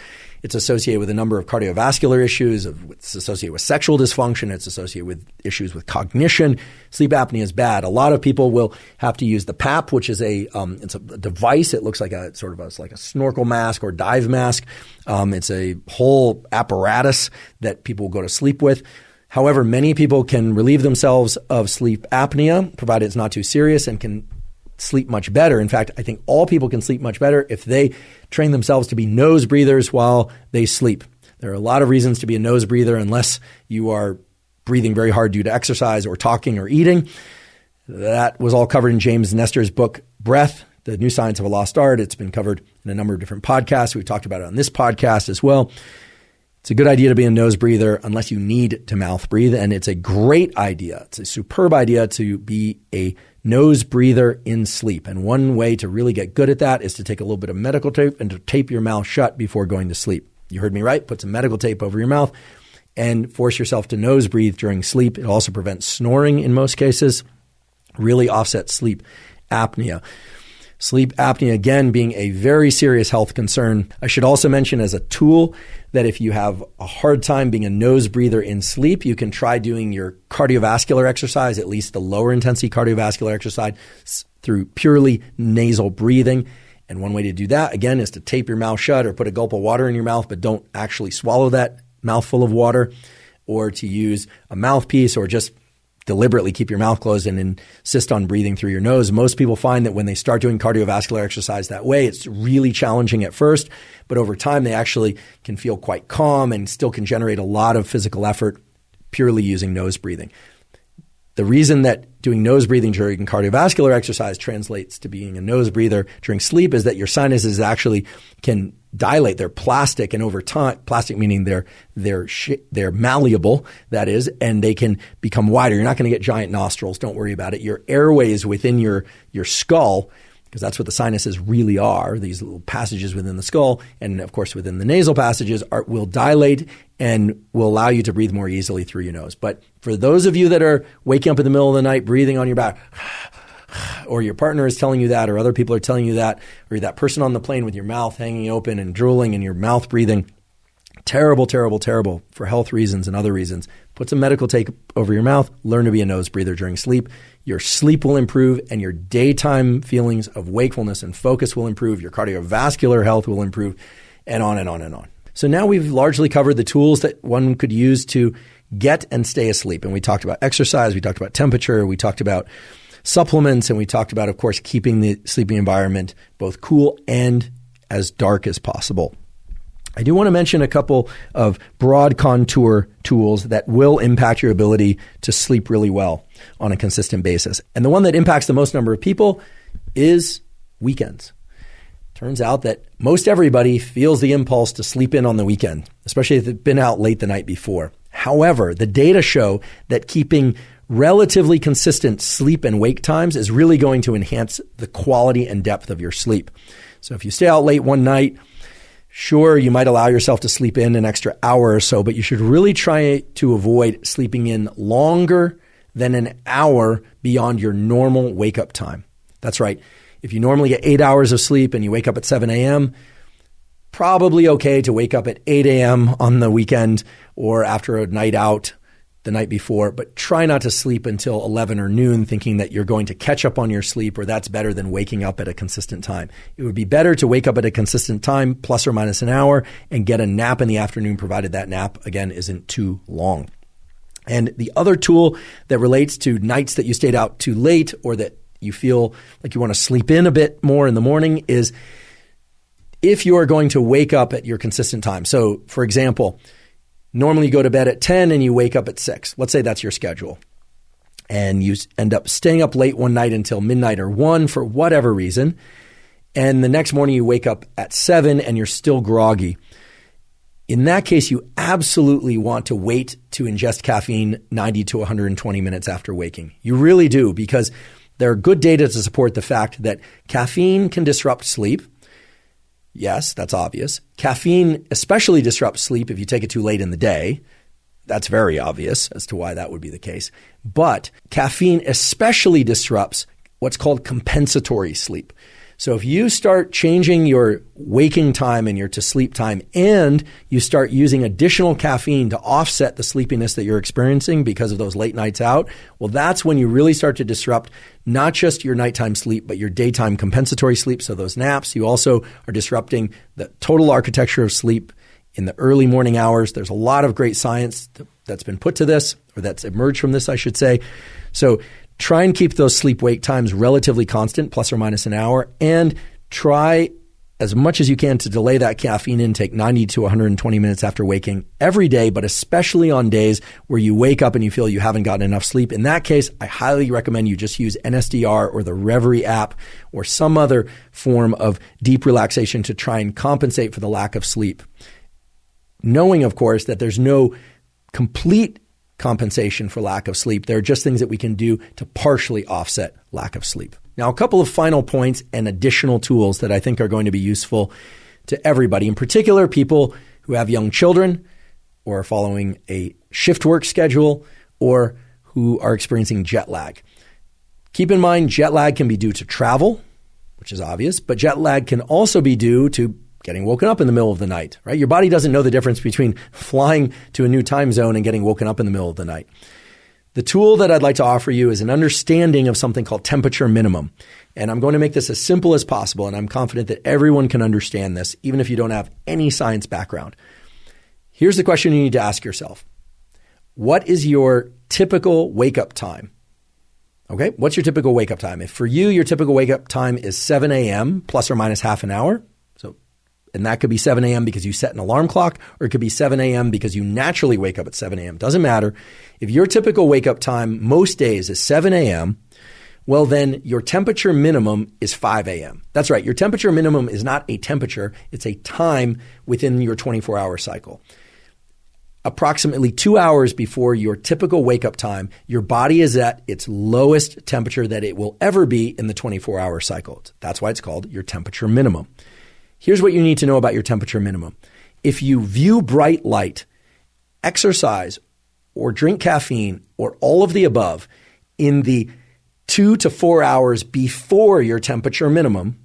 It's associated with a number of cardiovascular issues. It's associated with sexual dysfunction. It's associated with issues with cognition. Sleep apnea is bad. A lot of people will have to use the PAP, which is it's a device. It looks like a sort of like a snorkel mask or dive mask. It's a whole apparatus that people go to sleep with. However, many people can relieve themselves of sleep apnea, provided it's not too serious, and can sleep much better. In fact, I think all people can sleep much better if they train themselves to be nose breathers while they sleep. There are a lot of reasons to be a nose breather unless you are breathing very hard due to exercise or talking or eating. That was all covered in James Nestor's book, Breath, The New Science of a Lost Art. It's been covered in a number of different podcasts. We've talked about it on this podcast as well. It's a good idea to be a nose breather unless you need to mouth breathe, and it's a great idea. It's a superb idea to be a nose breather in sleep. And one way to really get good at that is to take a little bit of medical tape and to tape your mouth shut before going to sleep. You heard me right. Put some medical tape over your mouth and force yourself to nose breathe during sleep. It also prevents snoring in most cases, really offsets sleep apnea. Sleep apnea, again, being a very serious health concern. I should also mention as a tool that if you have a hard time being a nose breather in sleep, you can try doing your cardiovascular exercise, at least the lower intensity cardiovascular exercise, through purely nasal breathing. And one way to do that, again, is to tape your mouth shut or put a gulp of water in your mouth, but don't actually swallow that mouthful of water, or to use a mouthpiece or just deliberately keep your mouth closed and insist on breathing through your nose. Most people find that when they start doing cardiovascular exercise that way, it's really challenging at first, but over time they actually can feel quite calm and still can generate a lot of physical effort purely using nose breathing. The reason that doing nose breathing during cardiovascular exercise translates to being a nose breather during sleep is that your sinuses actually can dilate. They're plastic, and over time, plastic meaning they're malleable, that is, and they can become wider. You're not going to get giant nostrils. Don't worry about it. Your airways within your skull, because that's what the sinuses really are, these little passages within the skull, and of course within the nasal passages, will dilate and will allow you to breathe more easily through your nose. But for those of you that are waking up in the middle of the night breathing on your back, or your partner is telling you that, or other people are telling you that, or you're that person on the plane with your mouth hanging open and drooling and your mouth breathing, terrible, terrible, terrible for health reasons and other reasons. Put some medical tape over your mouth. Learn to be a nose breather during sleep. Your sleep will improve, and your daytime feelings of wakefulness and focus will improve. Your cardiovascular health will improve, and on and on and on. So now we've largely covered the tools that one could use to get and stay asleep. And we talked about exercise. We talked about temperature. We talked about supplements, and we talked about, of course, keeping the sleeping environment both cool and as dark as possible. I do want to mention a couple of broad contour tools that will impact your ability to sleep really well on a consistent basis. And the one that impacts the most number of people is weekends. Turns out that most everybody feels the impulse to sleep in on the weekend, especially if they've been out late the night before. However, the data show that keeping relatively consistent sleep and wake times is really going to enhance the quality and depth of your sleep. So if you stay out late one night, Sure, you might allow yourself to sleep in an extra hour or so, but you should really try to avoid sleeping in longer than an hour beyond your normal wake-up time. That's right. If you normally get 8 hours of sleep and you wake up at 7 a.m., probably okay to wake up at 8 a.m. on the weekend or after a night out the night before, but try not to sleep until 11 or noon thinking that you're going to catch up on your sleep or that's better than waking up at a consistent time. It would be better to wake up at a consistent time, plus or minus an hour, and get a nap in the afternoon, provided that nap, again, isn't too long. And the other tool that relates to nights that you stayed out too late or that you feel like you want to sleep in a bit more in the morning is if you are going to wake up at your consistent time. So, for example, normally you go to bed at 10 and you wake up at 6. Let's say that's your schedule. And you end up staying up late one night until midnight or 1 for whatever reason. And the next morning you wake up at 7 and you're still groggy. In that case, you absolutely want to wait to ingest caffeine 90 to 120 minutes after waking. You really do, because there are good data to support the fact that caffeine can disrupt sleep. Yes, that's obvious. Caffeine especially disrupts sleep if you take it too late in the day. That's very obvious as to why that would be the case. But caffeine especially disrupts what's called compensatory sleep. So if you start changing your waking time and your to sleep time and you start using additional caffeine to offset the sleepiness that you're experiencing because of those late nights out, well, that's when you really start to disrupt not just your nighttime sleep, but your daytime compensatory sleep. So those naps, you also are disrupting the total architecture of sleep in the early morning hours. There's a lot of great science that's been put to this, or that's emerged from this, I should say. So try and keep those sleep-wake times relatively constant, plus or minus an hour, and try as much as you can to delay that caffeine intake 90 to 120 minutes after waking every day, but especially on days where you wake up and you feel you haven't gotten enough sleep. In that case, I highly recommend you just use NSDR or the Reveri app or some other form of deep relaxation to try and compensate for the lack of sleep. Knowing, of course, that there's no complete compensation for lack of sleep. There are just things that we can do to partially offset lack of sleep. Now, a couple of final points and additional tools that I think are going to be useful to everybody, in particular people who have young children or are following a shift work schedule or who are experiencing jet lag. Keep in mind, jet lag can be due to travel, which is obvious, but jet lag can also be due to getting woken up in the middle of the night, right? Your body doesn't know the difference between flying to a new time zone and getting woken up in the middle of the night. The tool that I'd like to offer you is an understanding of something called temperature minimum. And I'm going to make this as simple as possible, and I'm confident that everyone can understand this, even if you don't have any science background. Here's the question you need to ask yourself. What is your typical wake-up time? Okay, what's your typical wake-up time? If for you, your typical wake-up time is 7 a.m. plus or minus half an hour, and that could be 7 a.m. because you set an alarm clock, or it could be 7 a.m. because you naturally wake up at 7 a.m. Doesn't matter. If your typical wake-up time most days is 7 a.m., well, then your temperature minimum is 5 a.m. That's right. Your temperature minimum is not a temperature. It's a time within your 24-hour cycle. Approximately 2 hours before your typical wake-up time, your body is at its lowest temperature that it will ever be in the 24-hour cycle. That's why it's called your temperature minimum. Here's what you need to know about your temperature minimum. If you view bright light, exercise, or drink caffeine, or all of the above in the 2 to 4 hours before your temperature minimum,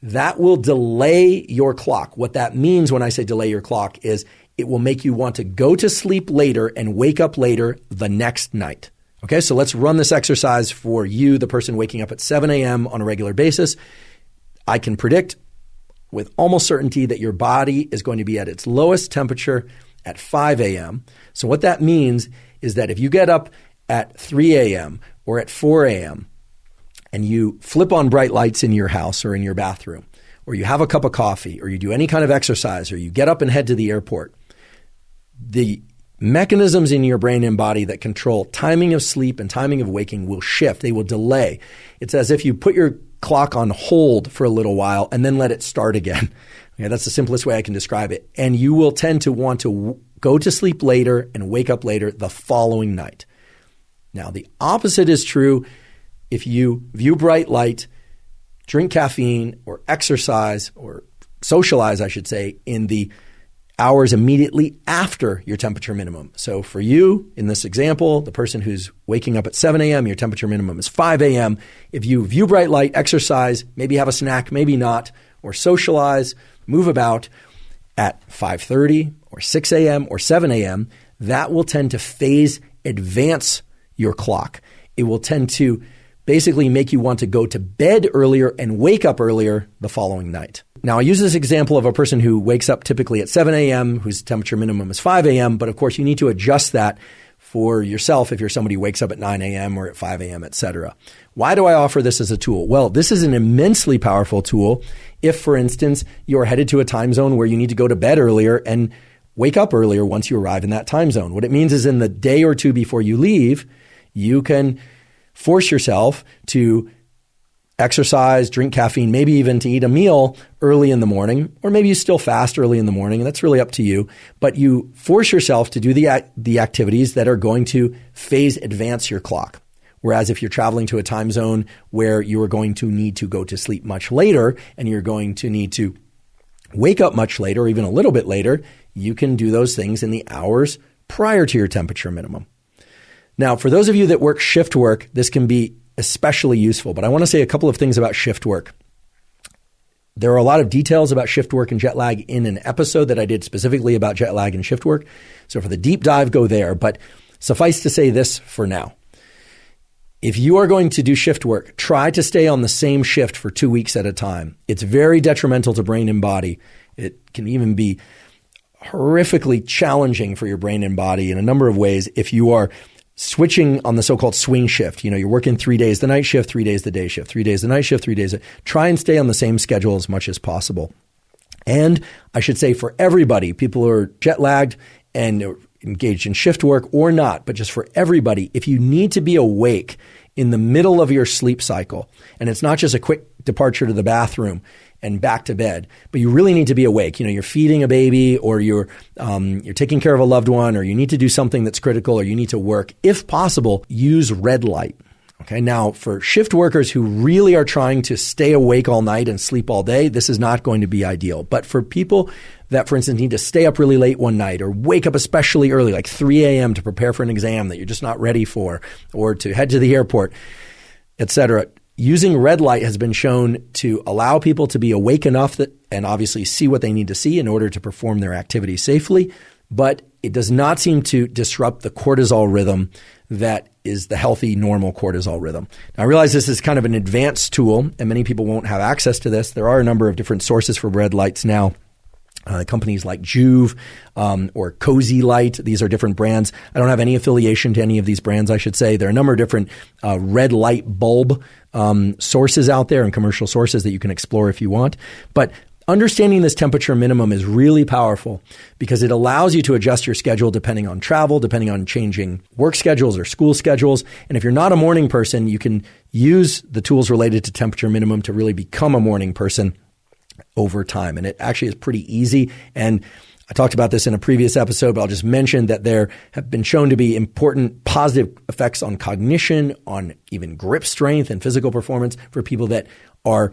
that will delay your clock. What that means when I say delay your clock is it will make you want to go to sleep later and wake up later the next night. Okay, so let's run this exercise for you, the person waking up at 7 a.m. on a regular basis. I can predict with almost certainty that your body is going to be at its lowest temperature at 5 a.m. So what that means is that if you get up at 3 a.m. or at 4 a.m. and you flip on bright lights in your house or in your bathroom, or you have a cup of coffee, or you do any kind of exercise, or you get up and head to the airport, the mechanisms in your brain and body that control timing of sleep and timing of waking will shift. They will delay. It's as if you put your clock on hold for a little while and then let it start again. Okay, that's the simplest way I can describe it. And you will tend to want to go to sleep later and wake up later the following night. Now, the opposite is true if you view bright light, drink caffeine, or exercise, or socialize, I should say, in the hours immediately after your temperature minimum. So for you, in this example, the person who's waking up at 7 a.m., your temperature minimum is 5 a.m. If you view bright light, exercise, maybe have a snack, maybe not, or socialize, move about at 5:30 or 6 a.m. or 7 a.m., that will tend to phase advance your clock. It will tend to basically make you want to go to bed earlier and wake up earlier the following night. Now, I use this example of a person who wakes up typically at 7 a.m., whose temperature minimum is 5 a.m., but of course you need to adjust that for yourself if you're somebody who wakes up at 9 a.m. or at 5 a.m., etc. Why do I offer this as a tool? Well, this is an immensely powerful tool if, for instance, you're headed to a time zone where you need to go to bed earlier and wake up earlier once you arrive in that time zone. What it means is in the day or two before you leave, you can force yourself to exercise, drink caffeine, maybe even to eat a meal early in the morning, or maybe you still fast early in the morning, and that's really up to you. But you force yourself to do the activities that are going to phase advance your clock. Whereas if you're traveling to a time zone where you are going to need to go to sleep much later and you're going to need to wake up much later or even a little bit later, you can do those things in the hours prior to your temperature minimum. Now, for those of you that work shift work, this can be especially useful, but I want to say a couple of things about shift work. There are a lot of details about shift work and jet lag in an episode that I did specifically about jet lag and shift work. So for the deep dive, go there. But suffice to say this for now. If you are going to do shift work, try to stay on the same shift for 2 weeks at a time. It's very detrimental to brain and body. It can even be horrifically challenging for your brain and body in a number of ways if you are switching on the so-called swing shift. You're working 3 days the night shift, 3 days the day shift, 3 days the night shift, 3 days. Try and stay on the same schedule as much as possible. And I should say for everybody, people who are jet lagged and engaged in shift work or not, but just for everybody, if you need to be awake in the middle of your sleep cycle, and it's not just a quick departure to the bathroom and back to bed, but you really need to be awake. You're feeding a baby, or you're taking care of a loved one, or you need to do something that's critical, or you need to work. If possible, use red light. Okay. Now, for shift workers who really are trying to stay awake all night and sleep all day, this is not going to be ideal. But for people that, for instance, need to stay up really late one night or wake up especially early, like 3 a.m. to prepare for an exam that you're just not ready for, or to head to the airport, etc., using red light has been shown to allow people to be awake enough that, and obviously see what they need to see in order to perform their activity safely, but it does not seem to disrupt the cortisol rhythm that is the healthy, normal cortisol rhythm. Now, I realize this is kind of an advanced tool, and many people won't have access to this. There are a number of different sources for red lights now. Companies like Juve or Cozy Light. These are different brands. I don't have any affiliation to any of these brands, I should say. There are a number of different red light bulb sources out there and commercial sources that you can explore if you want. But understanding this temperature minimum is really powerful because it allows you to adjust your schedule depending on travel, depending on changing work schedules or school schedules. And if you're not a morning person, you can use the tools related to temperature minimum to really become a morning person over time. And it actually is pretty easy. And I talked about this in a previous episode, but I'll just mention that there have been shown to be important positive effects on cognition, on even grip strength and physical performance for people that are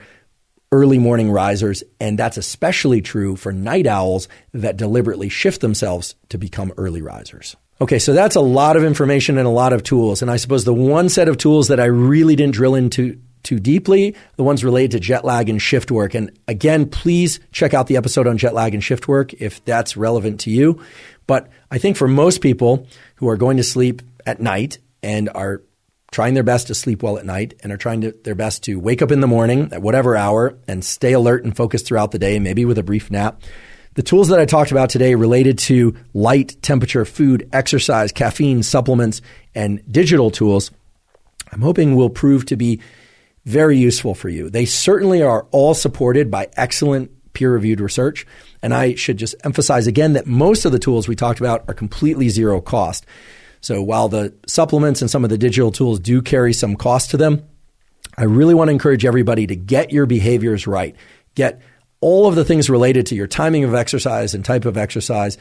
early morning risers. And that's especially true for night owls that deliberately shift themselves to become early risers. Okay, so that's a lot of information and a lot of tools. And I suppose the one set of tools that I really didn't drill into too deeply, the ones related to jet lag and shift work. And again, please check out the episode on jet lag and shift work if that's relevant to you. But I think for most people who are going to sleep at night and are trying their best to sleep well at night and are trying their best to wake up in the morning at whatever hour and stay alert and focused throughout the day, maybe with a brief nap, the tools that I talked about today related to light, temperature, food, exercise, caffeine, supplements, and digital tools, I'm hoping will prove to be very useful for you. They certainly are all supported by excellent peer-reviewed research. And I should just emphasize again that most of the tools we talked about are completely zero cost. So while the supplements and some of the digital tools do carry some cost to them, I really want to encourage everybody to get your behaviors right. Get all of the things related to your timing of exercise and type of exercise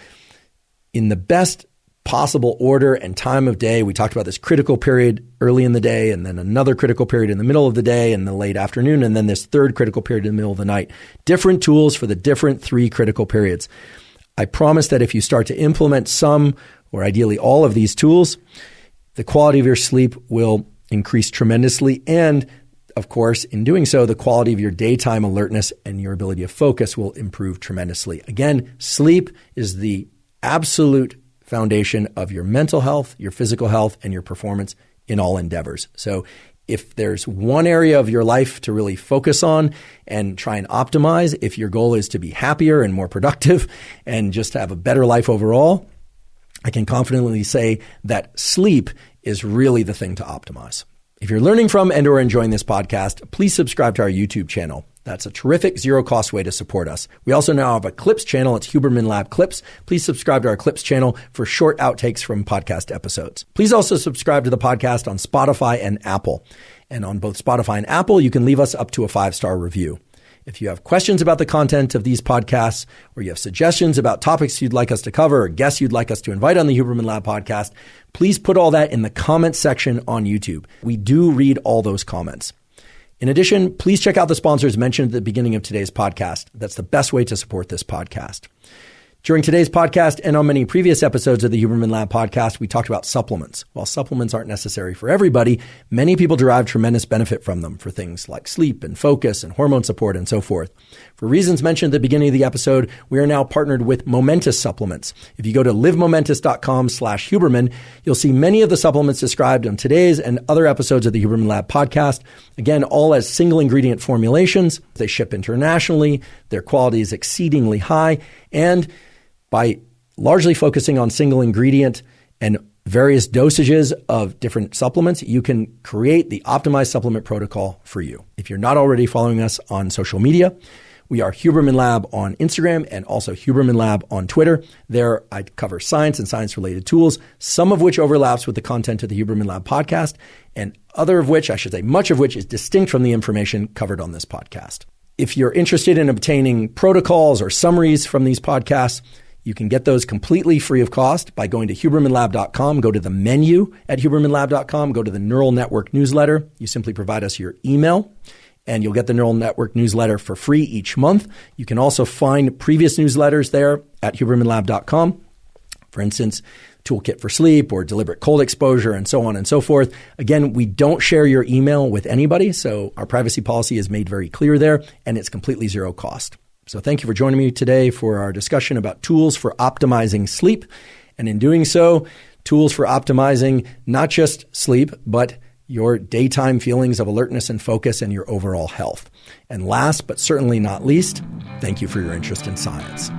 in the best possible order and time of day. We talked about this critical period early in the day, and then another critical period in the middle of the day and the late afternoon, and then this third critical period in the middle of the night. Different tools for the different 3 critical periods. I promise that if you start to implement some, or ideally all of these tools, the quality of your sleep will increase tremendously. And of course, in doing so, the quality of your daytime alertness and your ability to focus will improve tremendously. Again, sleep is the absolute foundation of your mental health, your physical health, and your performance in all endeavors. So if there's one area of your life to really focus on and try and optimize, if your goal is to be happier and more productive and just have a better life overall, I can confidently say that sleep is really the thing to optimize. If you're learning from and or enjoying this podcast, please subscribe to our YouTube channel. That's a terrific zero-cost way to support us. We also now have a Clips channel. It's Huberman Lab Clips. Please subscribe to our Clips channel for short outtakes from podcast episodes. Please also subscribe to the podcast on Spotify and Apple. And on both Spotify and Apple, you can leave us up to a 5-star review. If you have questions about the content of these podcasts, or you have suggestions about topics you'd like us to cover or guests you'd like us to invite on the Huberman Lab podcast, please put all that in the comments section on YouTube. We do read all those comments. In addition, please check out the sponsors mentioned at the beginning of today's podcast. That's the best way to support this podcast. During today's podcast and on many previous episodes of the Huberman Lab podcast, we talked about supplements. While supplements aren't necessary for everybody, many people derive tremendous benefit from them for things like sleep and focus and hormone support and so forth. For reasons mentioned at the beginning of the episode, we are now partnered with Momentous Supplements. If you go to livemomentous.com/Huberman, you'll see many of the supplements described on today's and other episodes of the Huberman Lab podcast. Again, all as single ingredient formulations. They ship internationally. Their quality is exceedingly high. And by largely focusing on single ingredient and various dosages of different supplements, you can create the optimized supplement protocol for you. If you're not already following us on social media, we are Huberman Lab on Instagram and also Huberman Lab on Twitter. There I cover science and science-related tools, some of which overlaps with the content of the Huberman Lab podcast, and much of which is distinct from the information covered on this podcast. If you're interested in obtaining protocols or summaries from these podcasts, you can get those completely free of cost by going to hubermanlab.com, go to the menu at hubermanlab.com, go to the Neural Network newsletter. You simply provide us your email, and you'll get the Neural Network newsletter for free each month. You can also find previous newsletters there at hubermanlab.com. For instance, Toolkit for Sleep or Deliberate Cold Exposure and so on and so forth. Again, we don't share your email with anybody, so our privacy policy is made very clear there, and it's completely zero cost. So thank you for joining me today for our discussion about tools for optimizing sleep. And in doing so, tools for optimizing not just sleep, but your daytime feelings of alertness and focus and your overall health. And last, but certainly not least, thank you for your interest in science.